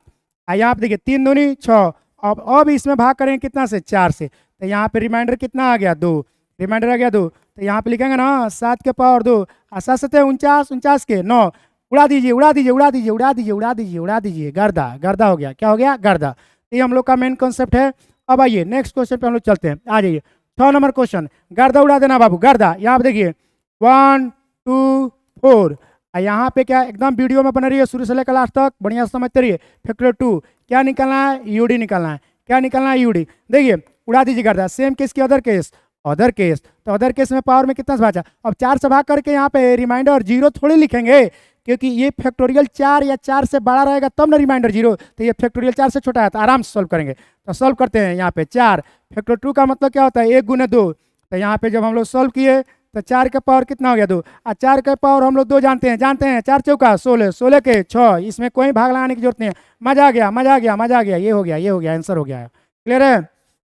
यहाँ पे देखिए 3 दूनी 6। अब इसमें भाग करेंगे कितना से, 4 से। तो यहाँ पे रिमाइंडर कितना आ गया, 2, रिमाइंडर आ गया 2। तो यहाँ पे लिखेंगे ना 7 के पावर 2 और 7 सते 49, 49 के 9, उड़ा दीजिए, उड़ा दीजिए, उड़ा दीजिए, उड़ा दीजिए, उड़ा दीजिए, उड़ा दीजिए, गर्दा, गर्दा हो गया, क्या हो गया, गर्दा। ये हम लोग का मेन कॉन्सेप्ट है। अब आइए नेक्स्ट क्वेश्चन पे हम लोग चलते हैं। आ जाइए 6 नंबर क्वेश्चन, गर्दा उड़ा देना बाबू, गर्दा। यहाँ पे देखिए 1 2 4, यहाँ पे क्या एकदम वीडियो में बना रही है, शुरू से लेकर लास्ट तक बढ़िया से समझते रहिए। फैक्टोरियल 2 क्या निकालना है, यूडी निकालना है, क्या निकालना है, यूडी। देखिए उड़ा दीजिए गर्दा। सेम केस की अदर केस, अदर केस, तो अदर केस में पावर में कितना से भागा। अब 4 से भाग करके यहाँ पे रिमाइंडर 0 थोड़ी लिखेंगे, क्योंकि ये फैक्टोरियल 4 या 4 से बड़ा रहेगा तब ना रिमाइंडर 0। तो ये फैक्टोरियल 4 से छोटा है, तो आराम से सोल्व करेंगे। तो सोल्व करते हैं। यहाँ पे 4 फैक्टोरियल 2 का मतलब क्या होता है, 1 गुने 2। तो यहाँ पे जब हम लोग सोल्व किए तो 4 का पावर कितना हो गया, 2, और 4 का पावर हम लोग 2 जानते हैं, 4 चौका 16, 16 के 6, इसमें कोई भाग लगाने की जरूरत नहीं है। मजा आ गया, मजा आ गया, मजा आ गया, ये हो गया, ये हो गया, आंसर हो गया। क्लियर है।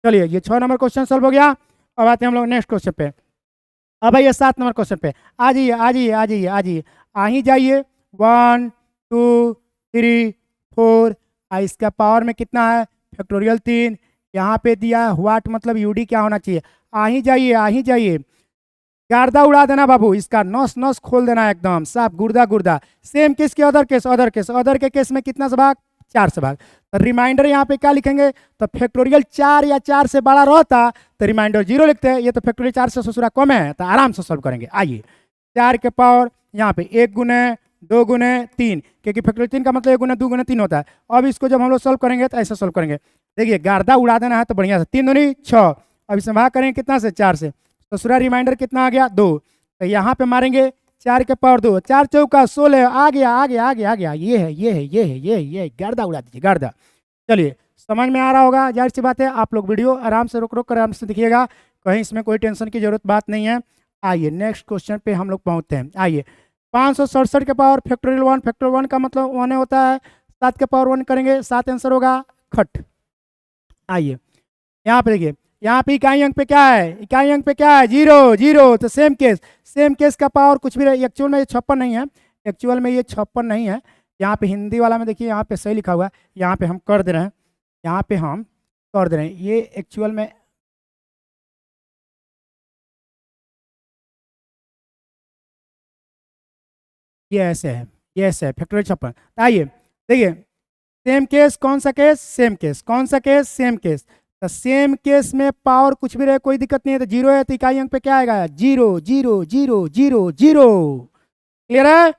चलिए ये 6 नंबर क्वेश्चन सोल्व हो गया। अब आते हैं हम लोग नेक्स्ट क्वेश्चन पे। अब आइए 7 नंबर क्वेश्चन पे, आ जाइए, आ जाइए, आ जाइए, आ जाइए, आ ही जाइए। 1 2 3 4, इसका पावर में कितना है, फैक्टोरियल 3, यहाँ पे दिया है व्हाट, मतलब यूडी क्या होना चाहिए। आ ही जाइए, आ ही जाइए, गर्दा उड़ा देना बाबू, इसका नस नस खोल देना एकदम साफ, गुर्दा गुर्दा। सेम केस के other case, other case, other के केस में कितना से भाग, 4 से भाग। तो रिमाइंडर यहाँ पे क्या लिखेंगे, तो फैक्टोरियल 4 या 4 से बड़ा रहता तो रिमाइंडर 0 लिखते हैं। ये तो फैक्टोरियल 4 से ससुरा कम है, तो आराम से सोल्व करेंगे। आइए 4 के पावर यहाँ पे 1 गुने 2 गुने 3, क्योंकि फैक्टोरियल 3 का मतलब 1 गुने 2 गुने 3 होता है। अब इसको जब हम लोग सोल्व करेंगे तो ऐसे सोल्व करेंगे। देखिए गर्दा उड़ा देना है तो बढ़िया से, 3 दूनी 6। अब इसमें भाग करेंगे कितना से, 4 से। ससुरा रिमाइंडर कितना आ गया 2, तो यहाँ पे मारेंगे 4 के पावर 2, 4 चौका 16, आ गया आ गया आ गया आ गया, ये है ये है ये है ये गर्दा उड़ा दीजिए गर्दा। चलिए समझ में आ रहा होगा, जाहिर सी बात है। आप लोग वीडियो आराम से रोक रोक कर आराम से देखिएगा, कहीं इसमें कोई टेंशन की जरूरत बात नहीं है। आइए नेक्स्ट क्वेश्चन पे हम लोग पहुँचते हैं। आइए 567 के पावर फैक्टोरियल 1, फैक्टोरियल 1 का मतलब 1 होता है, 7 के पावर 1 करेंगे 7 आंसर होगा खट। आइए यहाँ पे देखिए, यहाँ पे इकाई अंक पे क्या है, इकाई अंक पे क्या है 0 0, तो सेम केस का पावर कुछ भी रहे। एक्चुअल में ये 56 नहीं है, एक्चुअल में ये 56 नहीं है। यहाँ पे हिंदी वाला में देखिए यहाँ पे सही लिखा हुआ है, यहाँ पे हम कर दे रहे हैं, यहाँ पे हम कर दे रहे हैं, ये एक्चुअल में ये ऐसे है, ये ऐसे है फैक्टोरियल 56। आइए देखिए सेम केस कौन सा केस, सेम केस कौन सा केस, सेम केस। तो सेम केस में पावर कुछ भी रहे कोई दिक्कत नहीं है, तो 0 है तो इकाई अंक पे क्या आएगा 0 0 0 0 0। क्लियर है,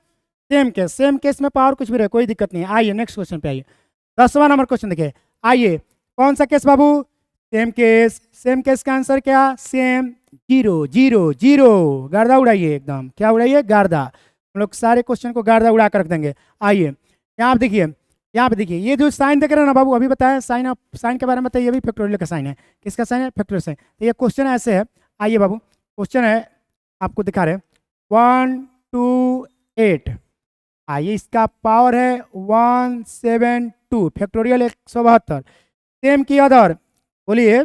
सेम केस में पावर कुछ भी रहे कोई दिक्कत नहीं है। आइए नेक्स्ट क्वेश्चन पे आइए, 10वां नंबर क्वेश्चन देखिए। आइए कौन सा केस बाबू, सेम केस का आंसर क्या, सेम 0 0 0। गर्दा उड़ाइए एकदम, क्या उड़ाइए गर्दा, हम लोग सारे क्वेश्चन को गर्दा उड़ा कर रख देंगे। आइए यहाँ पे देखिए, यहाँ पे देखिए ये जो साइन देख रहे हैं ना बाबू, अभी बताया साइन, आप साइन के बारे में बताइए, ये भी फैक्टोरियल का साइन है, किसका साइन है फैक्टोरियल साइन। तो ये क्वेश्चन ऐसे है, आइए बाबू क्वेश्चन है आपको दिखा रहे हैं 1 2 8। आइए इसका पावर है 172, फैक्टोरियल 172। सेम की अदर, बोलिए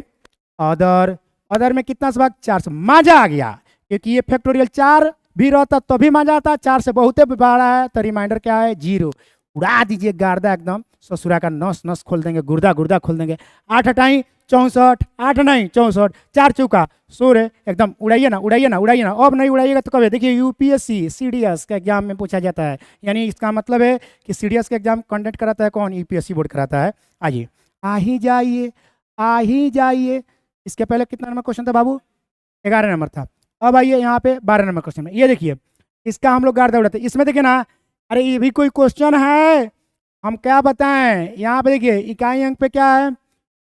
अदर, अदर में कितना से भाग 4 से, मजा आ गया, क्योंकि ये फैक्टोरियल 4 भी रहता तो भी मजा आता, 4 से बहुत बड़ा है तो रिमाइंडर क्या है 0। उड़ा दीजिए गार्दा एकदम, ससुरा का नस नस खोल देंगे, गुर्दा गुर्दा खोल देंगे। 8 अठाई 64, 8 नहीं 64, 4 चौका 16, एकदम उड़ाइए ना उड़ाइए ना उड़ाइए ना। अब नहीं उड़ाइएगा तो कभी देखिए यूपीएससी सीडीएस का एग्जाम में पूछा जाता है, यानी इसका मतलब है कि सीडीएस का एग्जाम कंडक्ट कराता है कौन, यूपीएससी बोर्ड कराता है। आइए आ ही जाइए। इसके पहले कितना नंबर क्वेश्चन था बाबू, 11 नंबर था। अब आइए यहाँ पे 12 नंबर क्वेश्चन में, ये देखिए इसका हम लोग गार्दा उड़ाते हैं। इसमें देखिए ना, अरे ये भी कोई क्वेश्चन है, हम क्या बताएं। यहाँ पे देखिए इकाई अंक पे क्या है,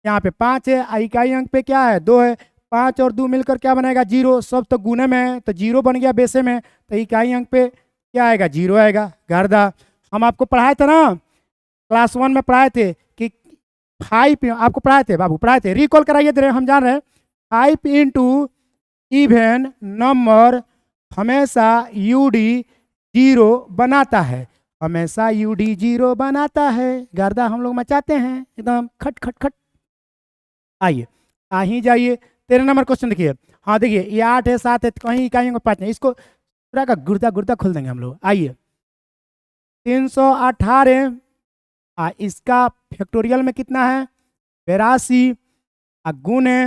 यहाँ पे 5 है, इकाई अंक पे क्या है 2 है, 5 और 2 मिलकर क्या बनाएगा 0, सब तो गुने में है तो 0 बन गया बेसे में, तो इकाई अंक पे क्या आएगा 0 आएगा गार्दा। हम आपको पढ़ाए थे ना, क्लास 1 में पढ़ाए थे कि 5, आपको पढ़ाए थे बाबू, पढ़ाए थे, रिकॉल कराइए दे, हम जान रहे हैं 5 इंटू इवन नंबर हमेशा यूडी 0 बनाता है, हमेशा यूडी 0 बनाता है। गर्दा हम लोग मचाते हैं एकदम खट खट खट। आइए आ ही जाइए, 13 नंबर क्वेश्चन देखिए। हाँ देखिए ये 8 है 7 है, कहीं इकाइयों को 5 नहीं, इसको पूरा का गुर्दा गुर्दा खोल देंगे हम लोग। आइए 318, इसका फैक्टोरियल में कितना है 82, गुने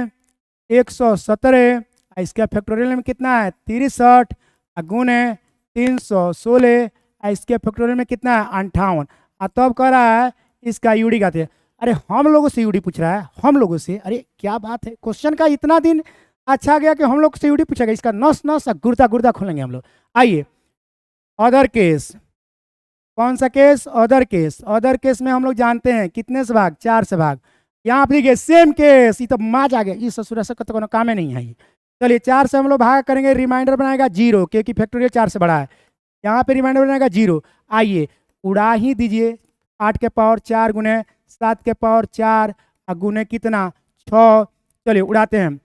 117, इसका फैक्टोरियल में कितना है 63, गुने 316, इसके फैक्टोरियल में कितना है 58। तब कह रहा है इसका यूडी का थे। अरे हम लोगों से यूडी पूछ रहा है, हम लोगों से, अरे क्या बात है, क्वेश्चन का इतना दिन अच्छा गया कि हम लोग से यूडी पूछेगा, इसका नस नस गुर्दा गुर्दा खोलेंगे हम लोग। आइए अदर केस, कौन सा case other case, other case में हम लोग जानते हैं कितने से भाग 4 से भाग। यहाँ पे देखिए सेम केस, ये तो माज आ गया, ये ससुर से तो कोनो काम नहीं है ये। चलिए 4 से हम लोग भाग करेंगे, रिमाइंडर बनाएगा 0, क्योंकि फैक्टोरियल 4 से बड़ा है, यहाँ पे रिमाइंडर बनाएगा 0। आइए उड़ा ही दीजिए, 8 के पावर 4 गुने 7 के पावर 4 गुने कितना 6। चलिए उड़ाते हैं,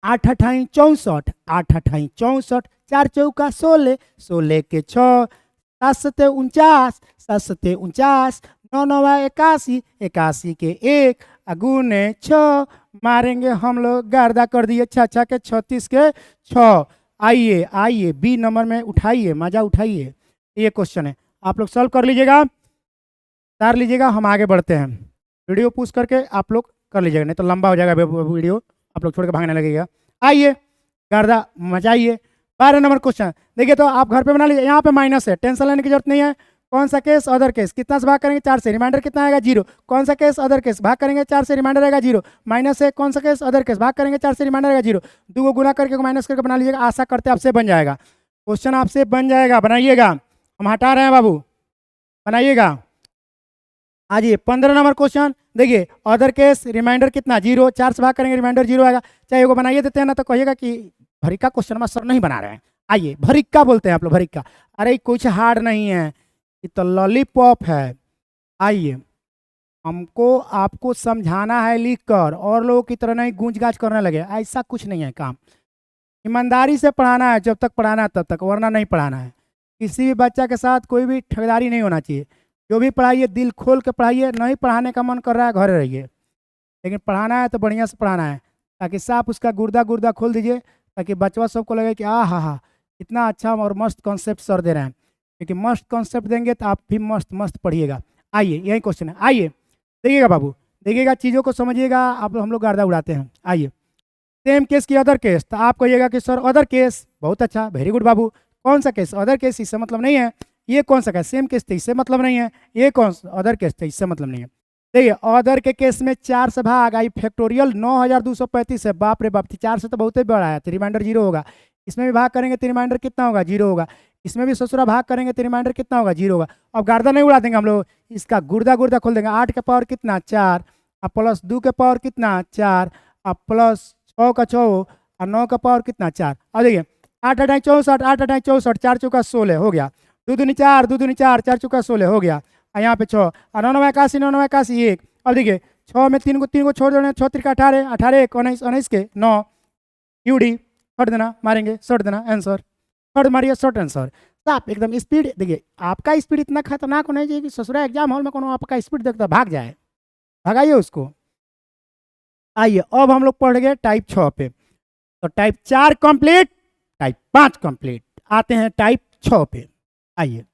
8 अठाई 64, 8 अठाई 64, 4 चौका 16, 16 के 6, 7 सते 49, 7 सते 49, 9 9 81, 81 के 1 गुने 6, मारेंगे हम लोग गर्दा कर दिए 6 के 36 के 6। आइए आइए बी नंबर में उठाइए, मजा उठाइए, ये क्वेश्चन है, आप लोग सॉल्व कर लीजिएगा, तार लीजिएगा, हम आगे बढ़ते हैं। वीडियो पुश करके आप लोग कर लीजिएगा, नहीं तो लंबा हो जाएगा वीडियो, आप लोग छोड़ के भागने लगेगा। आइए गर्दा मचाइए। 12 नंबर क्वेश्चन देखिए, तो आप घर पे बना लीजिए, यहाँ पे माइनस है, टेंशन लेने की जरूरत नहीं है। कौन सा केस अदर केस, कितना से भाग करेंगे 4 से, रिमाइंडर कितना आएगा 0। कौन सा केस अदर केस, भाग करेंगे 4 से, रिमाइंडर आएगा 0, माइनस है। कौन सा केस अदर केस, भाग करेंगे 4 से, रिमाइंडर आएगा 0, 2 को गुना करके माइनस करके बना लीजिएगा, आशा करते आपसे बन जाएगा क्वेश्चन, आपसे बन जाएगा, बनाइएगा, हम हटा रहे हैं बाबू, बनाइएगा। आज ये 15 नंबर क्वेश्चन देखिए, अदर केस रिमाइंडर कितना 0, 4 से भाग करेंगे रिमाइंडर 0 आएगा। चाहे वो बनाइए देते हैं ना तो कहिएगा कि भरिका क्वेश्चन में सर नहीं बना रहे हैं। आइए भरिका बोलते हैं आप लोग, भरिका। अरे कुछ हार्ड नहीं है, ये तो लॉलीपॉप है। आइए हमको आपको समझाना है लिख कर, और लोगों की तरह नहीं गूंज गाज करने लगे, ऐसा कुछ नहीं है काम। ईमानदारी से पढ़ाना है, जब तक पढ़ाना है तब तक, वरना नहीं पढ़ाना है। किसी भी बच्चा के साथ कोई भी ठगदारी नहीं होना चाहिए। जो भी पढ़ाइए दिल खोल के पढ़ाइए, नहीं पढ़ाने का मन कर रहा है घर रहिए, लेकिन पढ़ाना है तो बढ़िया से पढ़ाना है, ताकि साफ उसका गुर्दा गुर्दा खोल दीजिए, ताकि बच्चा सबको लगे कि आ हा इतना अच्छा और मस्त कॉन्सेप्ट सर दे रहे हैं। क्योंकि मस्त कॉन्सेप्ट देंगे तो आप भी मस्त मस्त पढ़िएगा। आइए यही क्वेश्चन है, आइए देखिएगा बाबू, देखिएगा चीज़ों को समझिएगा। आप हम लोग गर्दा उड़ाते हैं। आइए सेम केस की अदर केस, तो आप कहिएगा कि सर अदर केस, बहुत अच्छा, वेरी गुड बाबू। कौन सा केस? अदर केस, इससे मतलब नहीं है। ये कौन सा केस? सेम केस थे, इससे मतलब नहीं है। ये कौन सा अदर केस थे? इससे मतलब नहीं है। देखिए अदर के केस में 4 से भाग आई फैक्टोरियल 9235 है। बाप रे बाप, 4 से तो बहुत ही बड़ा है, तो रिमाइंडर 0 होगा। इसमें भी भाग करेंगे तो रिमाइंडर कितना होगा? 0 होगा। इसमें भी ससुरा भाग करेंगे तो रिमाइंडर कितना होगा? 0 होगा। अब गर्दा नहीं उड़ा देंगे हम लोग, इसका गुर्दा गुर्दा खोल देंगे। 8 का पावर कितना? 4, अब प्लस 2 के पावर कितना? 4, अब प्लस 6 का 6, और 9 का पावर कितना? 4। अब देखिए 8 8 64, 8 8 64, 4 चौका 16 हो गया। 2 दूनी 4, 2 दूनी 4, 4 चौका 16 हो गया। और यहाँ पे 6, और 9 9 81, 9 9 81 1। अब देखिए 6 में 3 को छोड़ देना, 6 3 का 18, 18 1 19, 19 के 9, यूडी छोड़ देना, मारेंगे शॉर्ट देना, आंसर शॉर्ट मारिए, शॉर्ट आंसर साफ एकदम। स्पीड देखिए, आपका स्पीड इतना खतरनाक होना चाहिए कि ससुरा एग्जाम हॉल में कोनो आपका स्पीड देखता भाग जाए, भगाइए उसको। आइए अब हम लोग पढ़ गए टाइप 6 पे, तो टाइप 4 कंप्लीट, टाइप 5 कंप्लीट। आते हैं टाइप 6 पे। आइए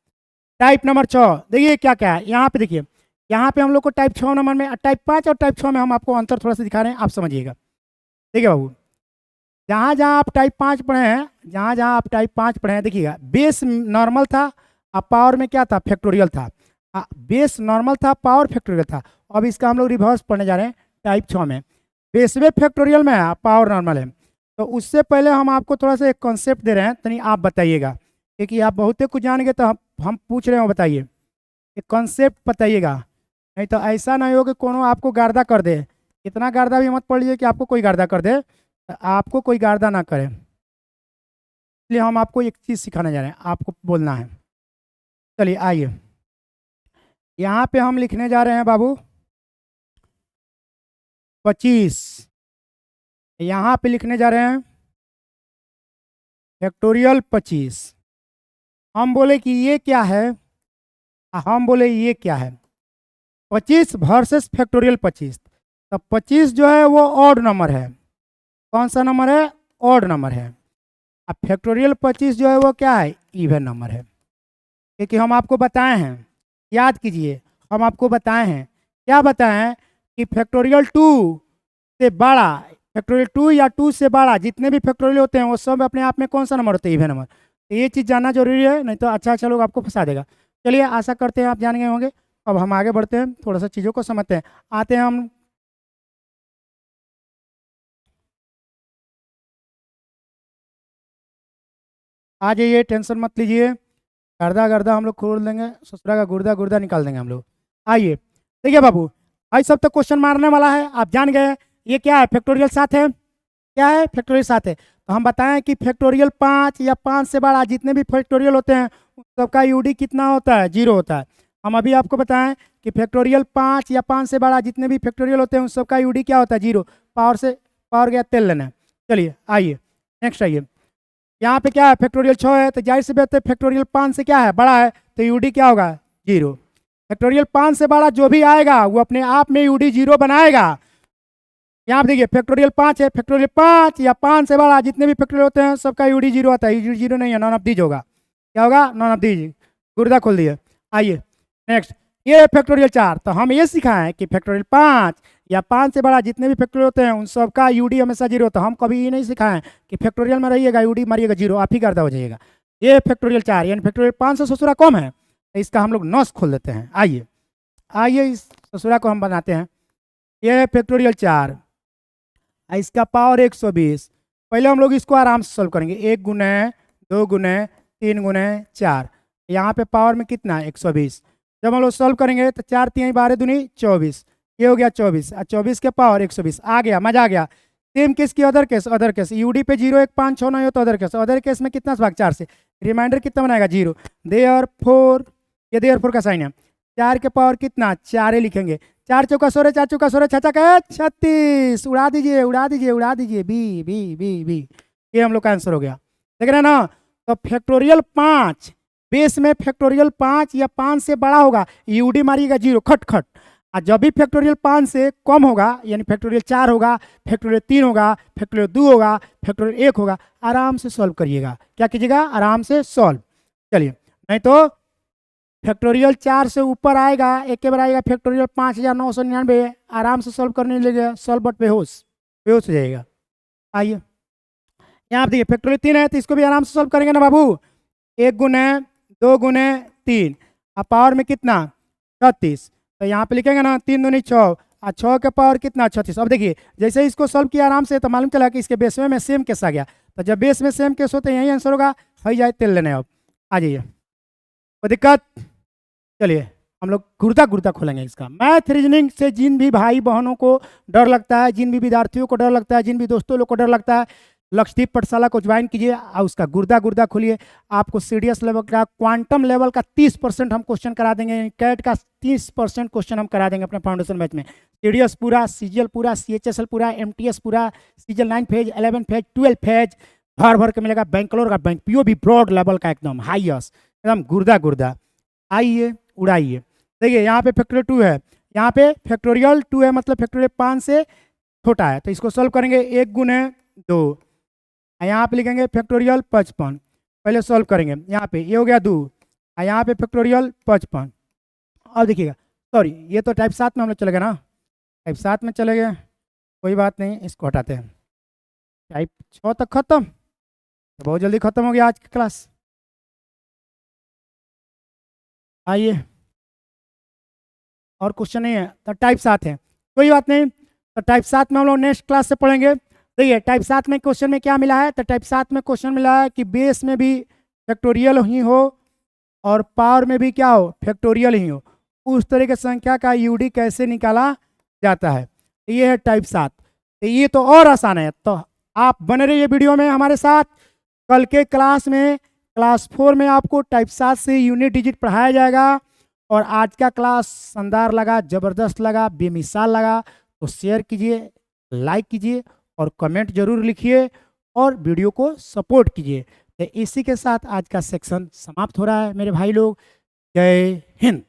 टाइप नंबर 6 देखिए क्या क्या है यहाँ पे। देखिए यहाँ पे हम लोग को टाइप 6 नंबर में, टाइप 5 और टाइप 6 में हम आपको अंतर थोड़ा सा दिखा रहे हैं, आप समझिएगा। देखिए बाबू, जहाँ जहाँ आप टाइप 5 पढ़े हैं, जहाँ जहाँ आप टाइप 5 पढ़े हैं, देखिएगा बेस नॉर्मल था, अब पावर में क्या था? फैक्टोरियल था। बेस नॉर्मल था, पावर फैक्टोरियल था। अब इसका हम लोग रिवर्स पढ़ने जा रहे हैं टाइप 6 में। बेस में फैक्टोरियल में है, पावर नॉर्मल है। तो उससे पहले हम आपको थोड़ा सा एक कॉन्सेप्ट दे रहे हैं, तो नहीं आप बताइएगा, क्योंकि आप बहुत कुछ जानेंगे तो हम पूछ रहे हो, बताइए एक कॉन्सेप्ट बताइएगा। नहीं तो ऐसा नहीं हो कि कोनो आपको गार्दा कर दे। इतना गार्दा भी मत पड़ लीजिए कि आपको कोई गार्दा कर दे, आपको कोई गार्दा ना करे। इसलिए हम आपको एक चीज़ सिखाने जा रहे हैं, आपको बोलना है। चलिए आइए यहाँ पे हम लिखने जा रहे हैं बाबू 25। यहाँ पे लिखने जा रहे हैं फैक्टोरियल 25। हम बोले कि ये क्या है? हम बोले ये क्या है? 25 वर्सेस फैक्टोरियल 25। तो 25 जो है वो ऑड नंबर है। कौन सा नंबर है? ऑड नंबर है। अब फैक्टोरियल 25 जो है वो क्या है? इवन नंबर है। क्योंकि हम आपको बताए हैं, याद कीजिए, हम आपको बताए हैं, क्या बताए हैं? कि फैक्टोरियल 2 से बड़ा, फैक्टोरियल 2 या 2 से बड़ा जितने भी फैक्टोरियल होते हैं वो सब अपने आप में कौन सा नंबर होते हैं? Even number. तो ये चीज़ जानना जरूरी है, नहीं तो अच्छा अच्छा लोग आपको फंसा देगा। चलिए आशा करते हैं आप जान गए होंगे। अब हम आगे बढ़ते हैं, थोड़ा सा चीज़ों को समझते हैं। आते हैं हम आ जाइए, टेंशन मत लीजिए, गर्दा गर्दा हम लोग खोल देंगे, ससुरा का गुर्दा गुर्दा निकाल देंगे हम लोग। आइए देखिए बाबू, भाई सब तो क्वेश्चन मारने वाला है, आप जान गए। ये क्या है? फैक्टोरियल 7 है। क्या है? फैक्टोरियल 7 है। तो हम बताएं कि फैक्टोरियल 5 या 5 से बड़ा जितने भी फैक्टोरियल होते हैं सबका यूडी कितना होता है? 0 होता है। हम अभी आपको बताएं कि फैक्टोरियल 5 या 5 से बड़ा जितने भी फैक्टोरियल होते हैं उन सबका यूडी क्या होता है? 0। पावर से पावर गया तेल लेना है। चलिए आइए नेक्स्ट आइए। यहाँ पे क्या है? फैक्टोरियल 6 है, तो जाहिर सी बात है फैक्टोरियल 5 से क्या है? बड़ा है, तो यूडी क्या होगा? 0। फैक्टोरियल 5 से बड़ा जो भी आएगा वो अपने आप में यूडी 0 बनाएगा। यहाँ पे देखिए फैक्टोरियल 5 है, फैक्टोरियल 5 या 5 से बड़ा जितने भी फैक्टोरियल होते हैं सबका यूडी 0 आता है। यूडी 0 नहीं है, नॉन ऑफ दीज होगा। क्या होगा? None of these. गुर्दा खोल दिए। आइए नेक्स्ट, ये फैक्टोरियल 4। तो हम ये सिखाएं कि फैक्टोरियल 5 या 5 से बड़ा जितने भी फैक्टोरियल होते हैं उन सबका यूडी हमेशा 0 होता है। हम कभी ये नहीं सिखाएं कि फैक्टोरियल में रहिएगा यूडी मारिएगा 0, आप ही गर्दा हो जाइएगा। ये फैक्टोरियल 4 यानी फैक्टोरियल 5 से ससुरा कम है, तो इसका हम लोग नस खोल देते हैं। आइए आइए इस ससुरा को हम बनाते हैं। ये है फैक्टोरियल 4, इसका पावर 120। पहले हम लोग इसको आराम से सॉल्व करेंगे। 1 गुने 2 गुने 3 गुने 4, यहाँ पे पावर में कितना है? 120। जब हम लोग सॉल्व करेंगे तो 4 3 12 दूनी 24, ये हो गया 24 और 24 के पावर 120 आ गया, मजा आ गया। सेम केस की अदर केस यूडी पे 0 1 5 6 9 हो तो अदर केस में कितना से भाग 4 से, रिमाइंडर कितना बनाएगा 0, देयरफॉर ये देयरफॉर का साइन है, 4 के पावर कितना 4 ही लिखेंगे, 4 चौका 16 4 चौका 16 छचा का 36, उड़ा दीजिए उड़ा दीजिए उड़ा दीजिए, बी बी बी बी, ये हम लोग का आंसर हो गया। देख रहे हैं ना, तो फैक्टोरियल 5 बेस में फैक्टोरियल 5 या 5 से बड़ा होगा यूडी मारिएगा 0 खट खट, और जब भी फैक्टोरियल 5 से कम होगा यानी फैक्टोरियल 4 होगा, फैक्टोरियल 3 होगा, फैक्टोरियल 2 होगा, फैक्टोरियल 1 होगा, आराम से सॉल्व करिएगा। क्या कीजिएगा, आराम से सॉल्व। चलिए, नहीं तो फैक्टोरियल 4 से ऊपर आएगा, एक के बार आएगा फैक्टोरियल 5999, आराम से सॉल्व करने लगेगा, सॉल्व बट बेहोश बेहोश हो जाएगा। आइए यहाँ आप देखिए फैक्टोरियल 3 है तो इसको भी आराम से सॉल्व करेंगे ना बाबू, 1 गुने 2 गुने 3 और पावर में कितना 36, तो यहाँ पे लिखेंगे ना 3 दूनी 6 और 6 के पावर कितना 36। अब देखिए जैसे इसको सॉल्व किया आराम से तो मालूम चला कि इसके बेस में सेम केस आ गया, तो जब बेस में सेम केस हो तो यही आंसर होगा, हो जाए तेल लेने। अब आ जाइए, कोई दिक्कत, चलिए हम लोग गुर्दा गुर्दा खोलेंगे इसका। मैथ रीजनिंग से जिन भी भाई बहनों को डर लगता है, जिन भी विद्यार्थियों को डर लगता है, जिन भी दोस्तों लोग को डर लगता है, लक्षदीप पाठशाला को ज्वाइन कीजिए और उसका गुर्दा गुर्दा खोलिए। आपको सीडीएस लेवल का, क्वांटम लेवल का 30% हम क्वेश्चन करा देंगे, कैट का 30% क्वेश्चन हम करा देंगे अपने फाउंडेशन बैच में। सीडीएस पूरा, सीजीएल पूरा, सीएचएसएल पूरा, एमटीएस पूरा, सीजीएल 9 फेज, 11 फेज, 12 फेज भर भर के मिलेगा। बैंकलोर का बैंक पीओ भी ब्रॉड लेवल का एकदम हाईएस्ट, एकदम गुर्दा गुर्दा। आइए उड़ाइए, देखिए यहाँ पे फैक्टोरियल 2 है, यहाँ पे फैक्टोरियल 2 है मतलब फैक्टोरियल 5 से छोटा है, तो इसको सॉल्व करेंगे 1 गुने 2, यहाँ पे लिखेंगे फैक्टोरियल 55, पहले सॉल्व करेंगे, यहाँ पे ये हो गया 2 और यहाँ पे फैक्टोरियल 55। अब देखिएगा, सॉरी ये तो टाइप 7 में हम लोग चले गए ना, टाइप 7 में चले गए, कोई बात नहीं, इसको हटाते हैं। टाइप 6 तक खत्म, तो बहुत जल्दी खत्म हो गया आज की क्लास। आइए, और क्वेश्चन नहीं है तो टाइप 7 है, कोई बात नहीं, तो टाइप 7 में हम लोग नेक्स्ट क्लास से पढ़ेंगे। देखिए टाइप 7 में क्वेश्चन में क्या मिला है, तो टाइप 7 में क्वेश्चन मिला है कि बेस में भी फैक्टोरियल ही हो और पावर में भी क्या हो फैक्टोरियल ही हो, उस तरह की संख्या का यूडी कैसे निकाला जाता है, ये है टाइप 7। तो ये तो और आसान है, तो आप बने रहिए वीडियो में हमारे साथ। कल के क्लास में क्लास 4 में आपको टाइप 7 से यूनिट डिजिट पढ़ाया जाएगा। और आज का क्लास शानदार लगा, ज़बरदस्त लगा, बेमिसाल लगा तो शेयर कीजिए, लाइक कीजिए और कमेंट जरूर लिखिए और वीडियो को सपोर्ट कीजिए। तो इसी के साथ आज का सेक्शन समाप्त हो रहा है मेरे भाई लोग। जय हिंद।